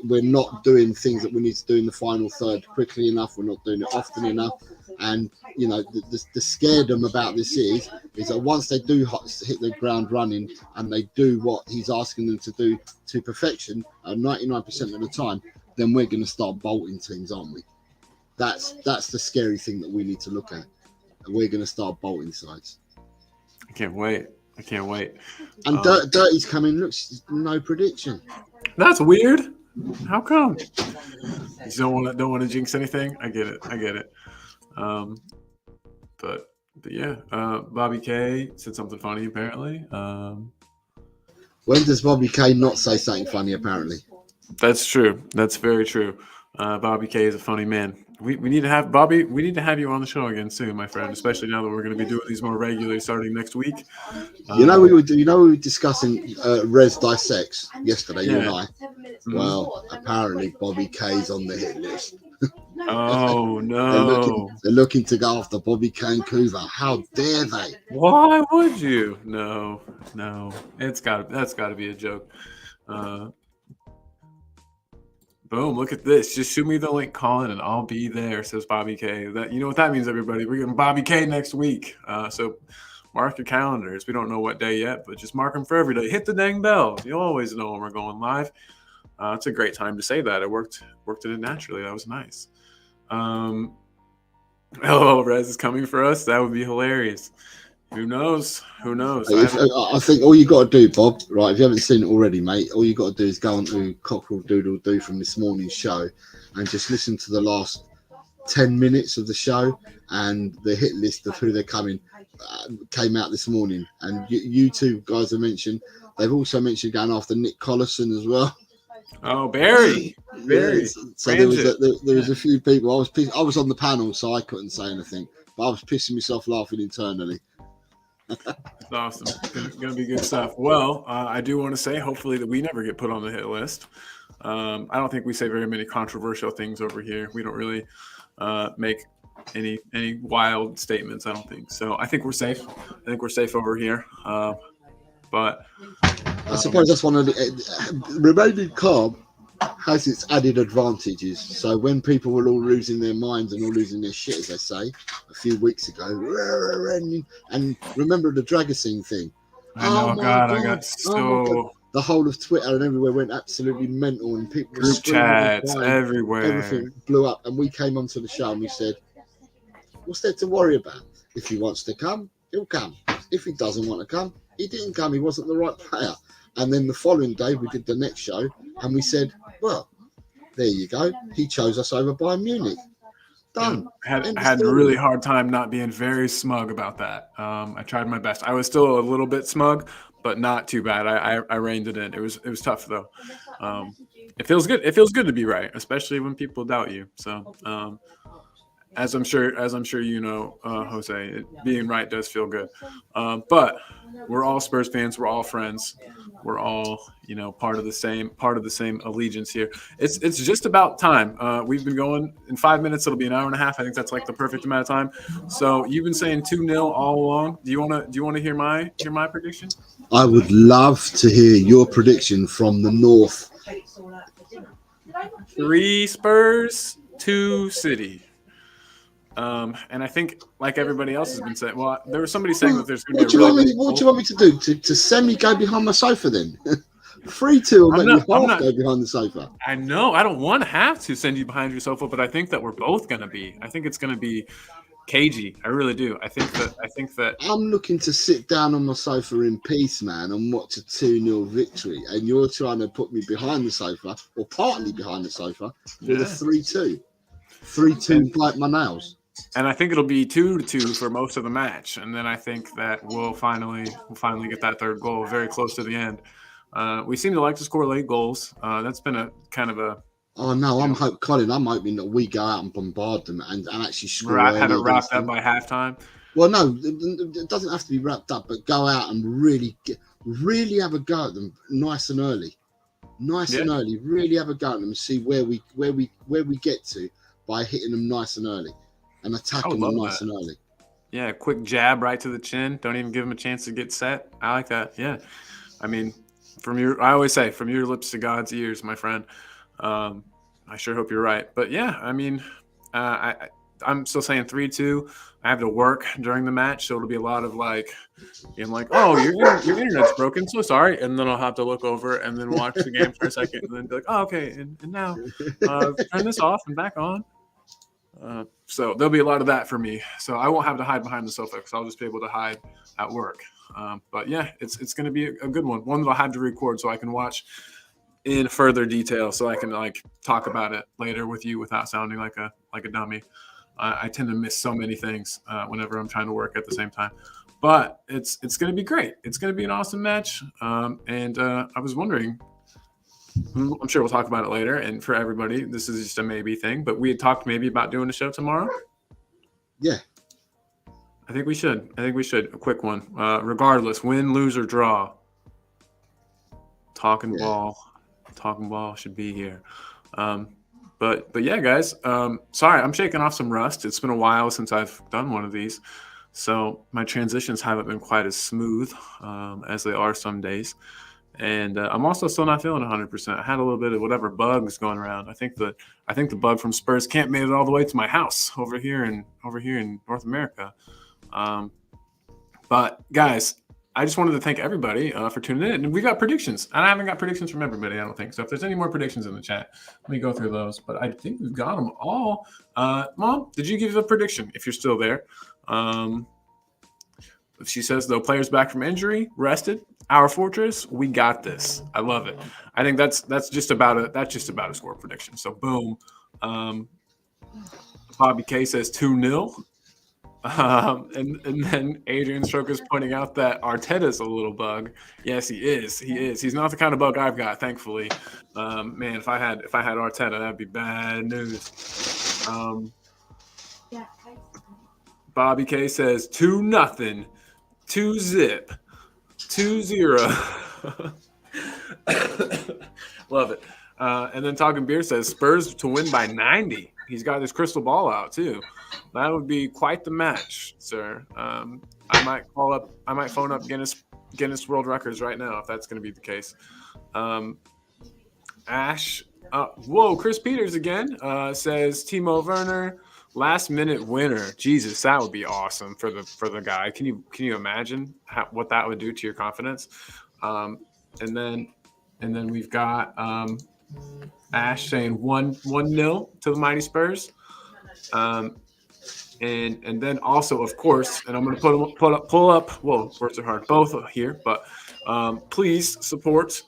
we're not doing things that we need to do in the final third quickly enough. We're not doing it often enough. And, the scaredom about this is that once they do hit the ground running and they do what he's asking them to do to perfection, 99% of the time, then we're going to start bolting teams, aren't we? That's the scary thing that we need to look at. We're going to start bolting sides. I can't wait. And Dirty's coming. Looks no prediction. That's weird. How come? You don't want to jinx anything. I get it. But yeah. Bobby K said something funny apparently. When does Bobby K not say something funny? Apparently. That's true. That's very true. Bobby K is a funny man. We need to have Bobby. We need to have you on the show again soon, my friend. Especially now that we're going to be doing these more regularly starting next week. We were discussing Res Dissects yesterday, you and I. Well, apparently Bobby K's on the hit list. Oh no! They're looking to go after Bobby K and Kuva. How dare they? Why would you? No. That's got to be a joke. Boom, look at this. Just shoot me the link, Colin, and I'll be there, says Bobby K. You know what that means, everybody. We're getting Bobby K next week. So mark your calendars. We don't know what day yet, but just mark them for every day. Hit the dang bell. You'll always know when we're going live. It's a great time to say that. It worked it in naturally. That was nice. Rez is coming for us. That would be hilarious. Who knows? I think all you got to do, Bob, right, if you haven't seen it already, mate, all you got to do is go on to Cockerel Doodle Doo from this morning's show and just listen to the last 10 minutes of the show, and the hit list of who they're coming came out this morning. And you two guys have mentioned, they've also mentioned going after Nick Collison as well. Oh, Barry. Yes. So there was a few people. I was on the panel, so I couldn't say anything, but I was pissing myself laughing internally. That's awesome. It's gonna be good stuff. Well, I do want to say, hopefully, that we never get put on the hit list. I don't think we say very many controversial things over here. We don't really make any wild statements. I don't think so. I think we're safe. Over here. But I suppose that's one of the remaining calm has its added advantages. So when people were all losing their minds and all losing their shit, as they say, a few weeks ago, and remember the Dragosine thing? I know, God, I got so... The whole of Twitter and everywhere went absolutely mental, and people group chats everywhere. Everything blew up, and we came onto the show and we said, what's there to worry about? If he wants to come, he'll come. If he doesn't want to come, he didn't come. He wasn't the right player. And then the following day, we did the next show, and we said, well, there you go. He chose us over Bayern Munich. Done. I had a really hard time not being very smug about that. I tried my best. I was still a little bit smug, but not too bad. I reined it in. It was tough, though. It feels good. It feels good to be right, especially when people doubt you. So, as I'm sure you know, Jose, being right does feel good. But we're all Spurs fans. We're all friends. We're all, part of the same allegiance here. It's just about time. We've been going in 5 minutes. It'll be an hour and a half. I think that's like the perfect amount of time. So you've been saying 2-0 all along. Do you want to hear my prediction? I would love to hear your prediction from the north. 3 Spurs, 2 City. And I think, like everybody else has been saying, well, there was somebody saying that there's going to be what do you want me to do? To semi go behind my sofa then? 3-2 will make me I'm half not. go behind the sofa. I know. I don't want to have to send you behind your sofa, but I think that we're both going to be. I think it's going to be cagey. I really do. I think that. I'm looking to sit down on my sofa in peace, man, and watch a 2-0 victory. And you're trying to put me behind the sofa, or partly behind the sofa, with a 3-2. 3-2 bite my nails. And I think it'll be 2-2 for most of the match, and then I think that we'll finally get that third goal very close to the end. We seem to like to score late goals. That's been a kind of a. Oh no, Colin. I'm hoping that we go out and bombard them and actually score. Have it wrapped up by halftime. Well, no, it doesn't have to be wrapped up, but go out and really have a go at them nice and early, and early. Really have a go at them and see where we get to by hitting them nice and early and attacking them nice and early. Yeah, quick jab right to the chin. Don't even give them a chance to get set. I like that. Yeah, I mean, I always say, from your lips to God's ears, my friend. I sure hope you're right. But yeah, I mean, I'm still saying 3-2. I have to work during the match, so it'll be a lot of like, being like, oh, your internet's broken, so sorry. And then I'll have to look over and then watch the game for a second and then be like, oh, okay. And now turn this off and back on. So there'll be a lot of that for me. So I won't have to hide behind the sofa because I'll just be able to hide at work. But yeah, it's going to be a good one that I'll have to record so I can watch in further detail, so I can like talk about it later with you without sounding like a dummy. I tend to miss so many things whenever I'm trying to work at the same time. But it's going to be great. It's going to be an awesome match. And I was wondering, I'm sure we'll talk about it later. And for everybody, this is just a maybe thing. But we had talked maybe about doing a show tomorrow. Yeah. I think we should. A quick one. Regardless, win, lose, or draw. Talking ball should be here. But yeah, guys. Sorry, I'm shaking off some rust. It's been a while since I've done one of these, so my transitions haven't been quite as smooth as they are some days. And I'm also still not feeling 100%. I had a little bit of whatever bugs going around. I think the bug from Spurs Camp made it all the way to my house over here in North America. But guys, I just wanted to thank everybody for tuning in. And we got predictions. And I haven't got predictions from everybody, I don't think. So if there's any more predictions in the chat, let me go through those. But I think we've got them all. Mom, did you give a prediction if you're still there? She says, though, players back from injury, rested. Our fortress, we got this. I love it. I think that's just about a score prediction. So boom. Bobby K says 2-0. And then Adrian Stroke is pointing out that Arteta's a little bug. Yes, he is. He's not the kind of bug I've got, thankfully. Man, if I had Arteta, that'd be bad news. Bobby K says 2-0, 2-0, 2-0. Love it. And then Talking Beer says Spurs to win by 90. He's got his crystal ball out too. That would be quite the match, sir. I might phone up Guinness World Records right now if that's going to be the case. Ash, Chris Peters again says Timo Werner last minute winner. Jesus, that would be awesome for the guy. Can you imagine what that would do to your confidence? And then we've got Ash saying 1-0 to the mighty Spurs. And then also, of course, and I'm going to pull up. Whoa, words are hard. Both are here, but please support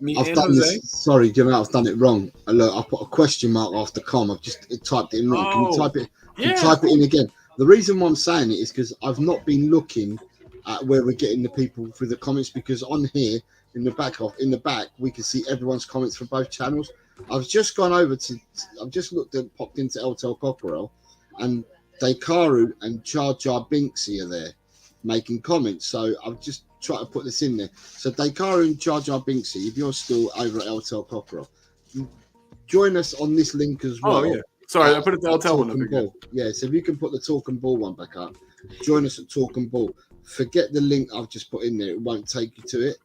me and Jose. Sorry, Jim, I've done it wrong. Look, I put a question mark after com. I've just typed it in wrong. Can you type it? Can you type it in again? The reason why I'm saying it is because I've not been looking at where we're getting the people through the comments, because on here in the back we can see everyone's comments for both channels. I've just gone over to. I've just popped into Eltel Cockerel, and Dekaru and Jar Jar Binksy are there making comments. So I've just tried to put this in there. So Dekaru and Jar Jar Binksy, if you're still over at Eltel Cockerel, join us on this link as well. Oh yeah, sorry, I put it the Eltel one up again. Yeah, so if you can put the Talk and Ball one back up, join us at Talk and Ball. Forget the link I've just put in there; it won't take you to it.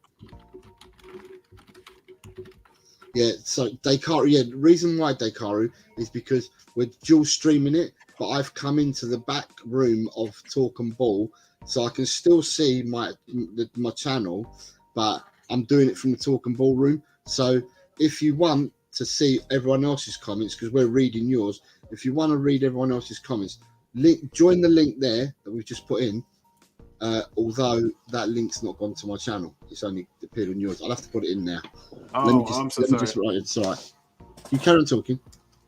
Yeah, so Dekaru. Yeah, the reason why Dekaru is because we're dual streaming it, but I've come into the back room of Talk and Ball, so I can still see my channel, but I'm doing it from the Talk and Ballroom. So if you want to see everyone else's comments, because we're reading yours, if you want to read everyone else's comments, join the link there that we've just put in. Although that link's not gone to my channel, it's only appeared on yours. I'll have to put it in now. Oh, I'm so sorry. It's all right. You carry on talking.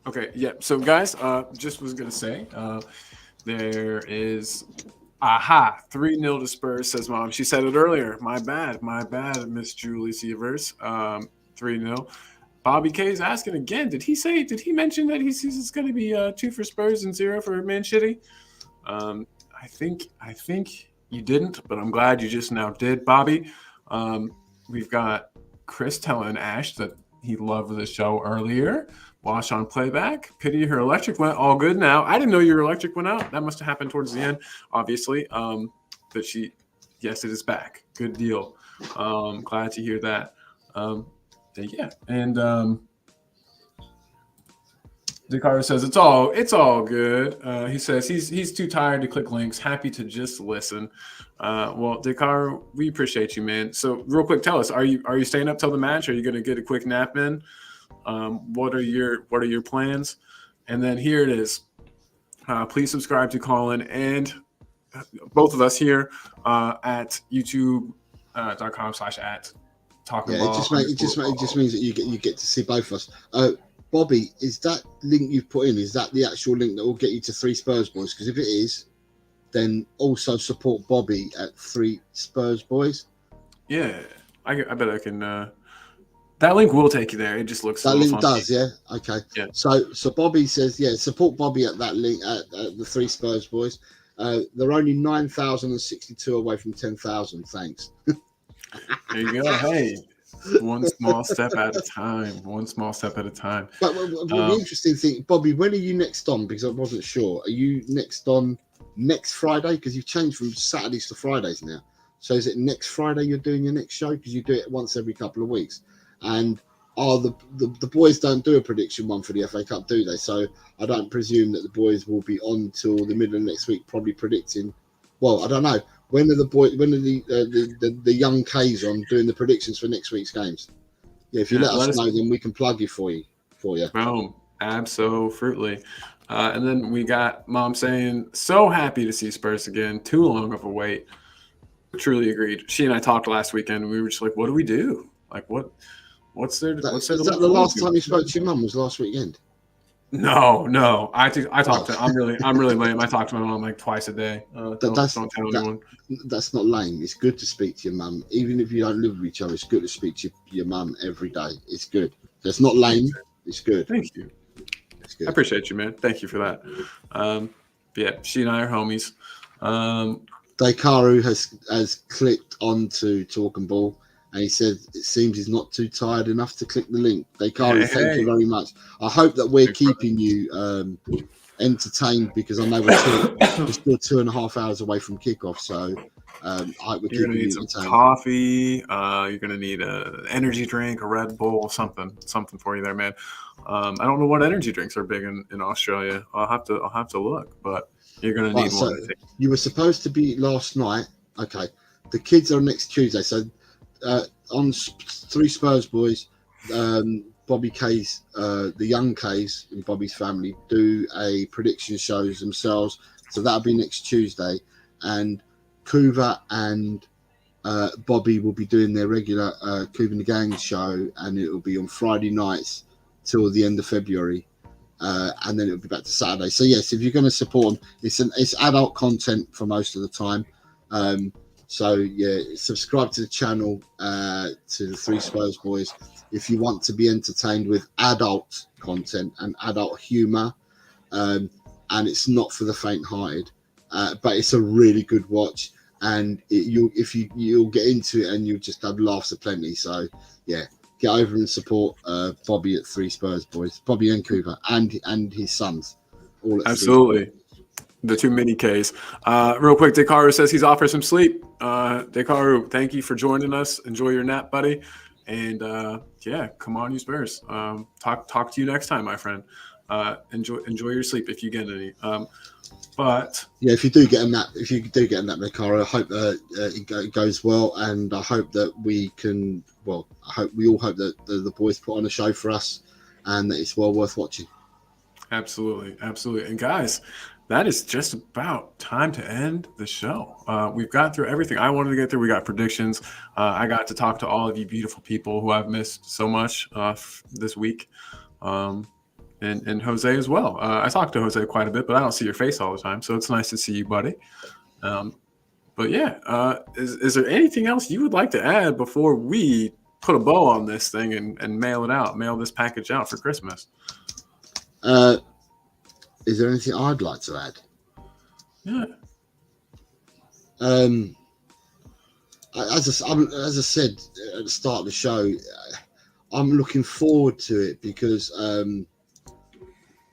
Okay, yeah. So guys, just was gonna say, there is 3-0 to Spurs, says Mom. She said it earlier. My bad, Miss Julie Sievers. 3-0. Bobby K is asking again. Did he mention that he sees it's gonna be 2 for Spurs and 0 for Man City? I think you didn't, but I'm glad you just now did, Bobby. We've got Chris telling Ash that he loved the show earlier. Watch on playback. Pity her electric went all good now. I didn't know your electric went out. That must have happened towards the end, obviously. But yes, it is back. Good deal. Glad to hear that. Yeah, and DeCaro says it's all good. He says he's too tired to click links. Happy to just listen. Well, DeCaro, we appreciate you, man. So real quick, tell us: are you staying up till the match? Are you going to get a quick nap in? What are your plans? And then here it is. Please subscribe to Colin and both of us here at youtube.com/at talking ball. It just means that you get to see both of us. Bobby, is that link you've put in? Is that the actual link that will get you to 3 Spurs Boys? Because if it is, then also support Bobby at 3 Spurs Boys. Yeah, I bet I can. That link will take you there. It just looks. That link does, yeah. Okay. Yeah. So Bobby says, yeah, support Bobby at that link at the 3 Spurs Boys. They're only 9,062 away from 10,000. Thanks. There you go. Hey, one small step at a time. But the interesting thing, Bobby, when are you next on? Because I wasn't sure. Are you next on next Friday? Because you've changed from Saturdays to Fridays now. So is it next Friday you're doing your next show? Because you do it once every couple of weeks. And the boys don't do a prediction one for the FA Cup, do they? So I don't presume that the boys will be on till the middle of next week, probably predicting. Well, I don't know. When are the young K's on doing the predictions for next week's games? Yeah, if you let us know, then we can plug you for you. Boom. Absolutely. And then we got Mom saying, so happy to see Spurs again. Too long of a wait. Truly agreed. She and I talked last weekend. We were just like, what do we do? Like, what's there? Is that the last time you spoke to your mum was last weekend? No. I talked to. I'm really lame. I talk to my mom like twice a day. Don't tell anyone. That's not lame. It's good to speak to your mum, even if you don't live with each other. It's good to speak to your mum every day. It's good. That's not lame. It's good. Thank you. It's good. I appreciate you, man. Thank you for that. Yeah, she and I are homies. Daikaru has clicked onto Talk and Ball. And he said it seems he's not too tired enough to click the link. Thank you very much. I hope that we're keeping you entertained, because I know we're still 2.5 hours away from kickoff. So I hope we're keeping you entertained. Some coffee. You're gonna need an energy drink, a Red Bull, something for you there, man. I don't know what energy drinks are big in Australia. I'll have to look, but you're gonna need one. You were supposed to be last night. Okay, the kids are next Tuesday, so. On 3 Spurs Boys, Bobby K's, the young K's in Bobby's family do a prediction shows themselves. So that'll be next Tuesday. And Kuva and Bobby will be doing their regular Kuva and the Gang show, and it will be on Friday nights till the end of February. And then it'll be back to Saturday. So yes, if you're going to support them, it's adult content for most of the time. So yeah, subscribe to the channel, to the 3 Spurs Boys, if you want to be entertained with adult content and adult humour, and it's not for the faint-hearted, but it's a really good watch, and you'll get into it and you'll just have laughs aplenty. So yeah, get over and support Bobby at 3 Spurs Boys, Bobby and Cooper, and his sons. All at absolutely. The 2 mini Ks. Real quick, Dekaru says he's off for some sleep. Dekaru, thank you for joining us. Enjoy your nap, buddy. And yeah, come on, you Spurs. Talk to you next time, my friend. Enjoy your sleep if you get any. But yeah, if you do get him that Recaro, I hope it goes well, and I hope that we can. Well, we all hope that the boys put on a show for us, and that it's well worth watching. Absolutely. And guys, that is just about time to end the show. We've got through everything I wanted to get through. We got predictions. I got to talk to all of you beautiful people who I've missed so much this week. And Jose as well. I talk to Jose quite a bit, but I don't see your face all the time. So it's nice to see you, buddy. But yeah, is there anything else you would like to add before we put a bow on this thing and mail this package out for Christmas? Is there anything I'd like to add? Yeah. As I said at the start of the show, I'm looking forward to it because,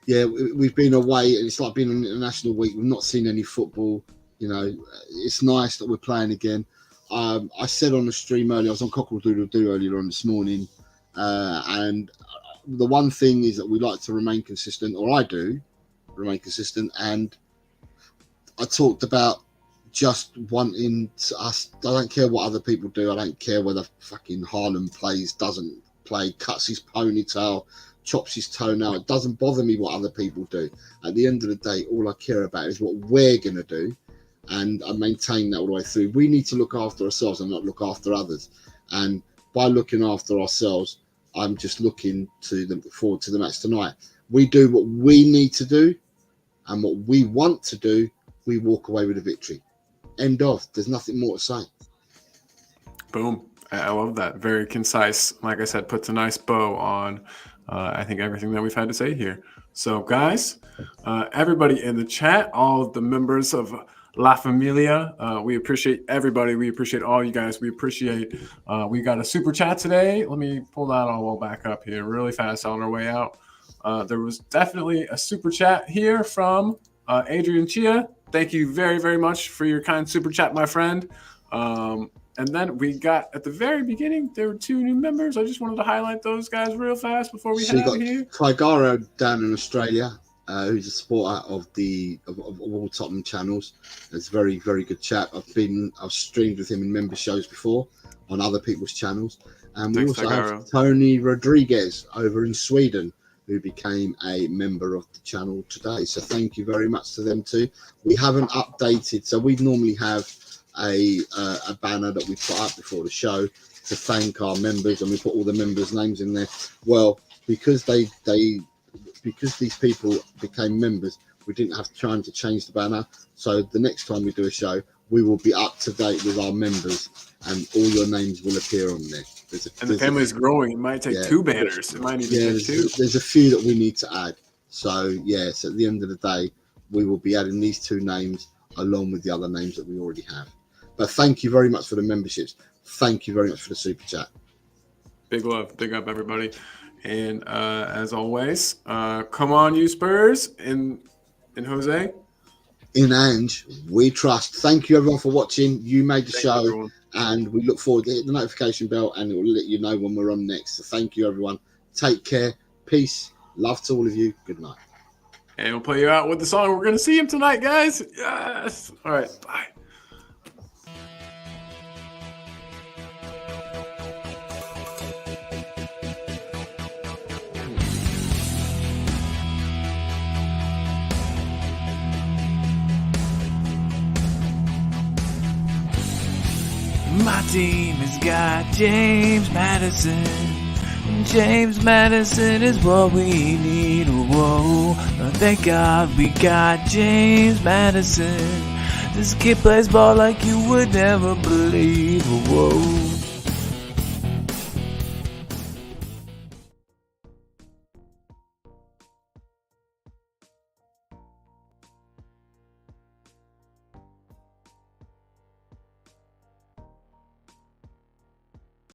we've been away and it's like being on International Week. We've not seen any football. You know, it's nice that we're playing again. I said on the stream earlier, I was on Cockle Doodle Doo earlier on this morning, and the one thing is that we like to remain consistent, or I do remain consistent, and I talked about just wanting us. I don't care what other people do. I don't care whether fucking Haaland plays, doesn't play, cuts his ponytail, chops his toenail. It doesn't bother me what other people do. At the end of the day, all I care about is what we're going to do, and I maintain that all the way through. We need to look after ourselves and not look after others, and by looking after ourselves, I'm just looking forward to the match tonight. We do what we need to do and what we want to do. We walk away with a victory. End of. There's nothing more to say. Boom. I love that. Very concise. Like I said, puts a nice bow on, I think, everything that we've had to say here. So, guys, everybody in the chat, all of the members of La Familia, we appreciate everybody. We appreciate all you guys. We appreciate, we got a super chat today. Let me pull that all back up here really fast on our way out. There was definitely a super chat here from Adrian Chia. Thank you very, very much for your kind super chat, my friend. And then we got, at the very beginning, there were 2 new members. I just wanted to highlight those guys real fast before we head out here. Tigaro down in Australia, who's a supporter of all Tottenham channels. It's a very, very good chap. I've streamed with him in member shows before on other people's channels. And we also have Tony Rodriguez over in Sweden, who became a member of the channel today. So thank you very much to them too. We haven't updated, so we normally have a banner that we put up before the show to thank our members, and we put all the members' names in there. Well, because these people became members, we didn't have time to change the banner. So the next time we do a show, we will be up to date with our members, and all your names will appear on there. The family is growing. It might take 2 banners. It might even take 2. There's a few that we need to add. So yes, at the end of the day, we will be adding these 2 names along with the other names that we already have. But thank you very much for the memberships. Thank you very much for the super chat. Big love, big up, everybody. And as always, come on, you Spurs, and Jose. In Ange, we trust. Thank you, everyone, for watching. You made the show. Everyone. And we look forward to hitting the notification bell, and it will let you know when we're on next. So thank you, everyone. Take care. Peace. Love to all of you. Good night. And we'll play you out with the song. We're going to see him tonight, guys. Yes. All right. Bye. My team has got James Madison. James Madison is what we need. Whoa, thank God we got James Madison. This kid plays ball like you would never believe. Whoa.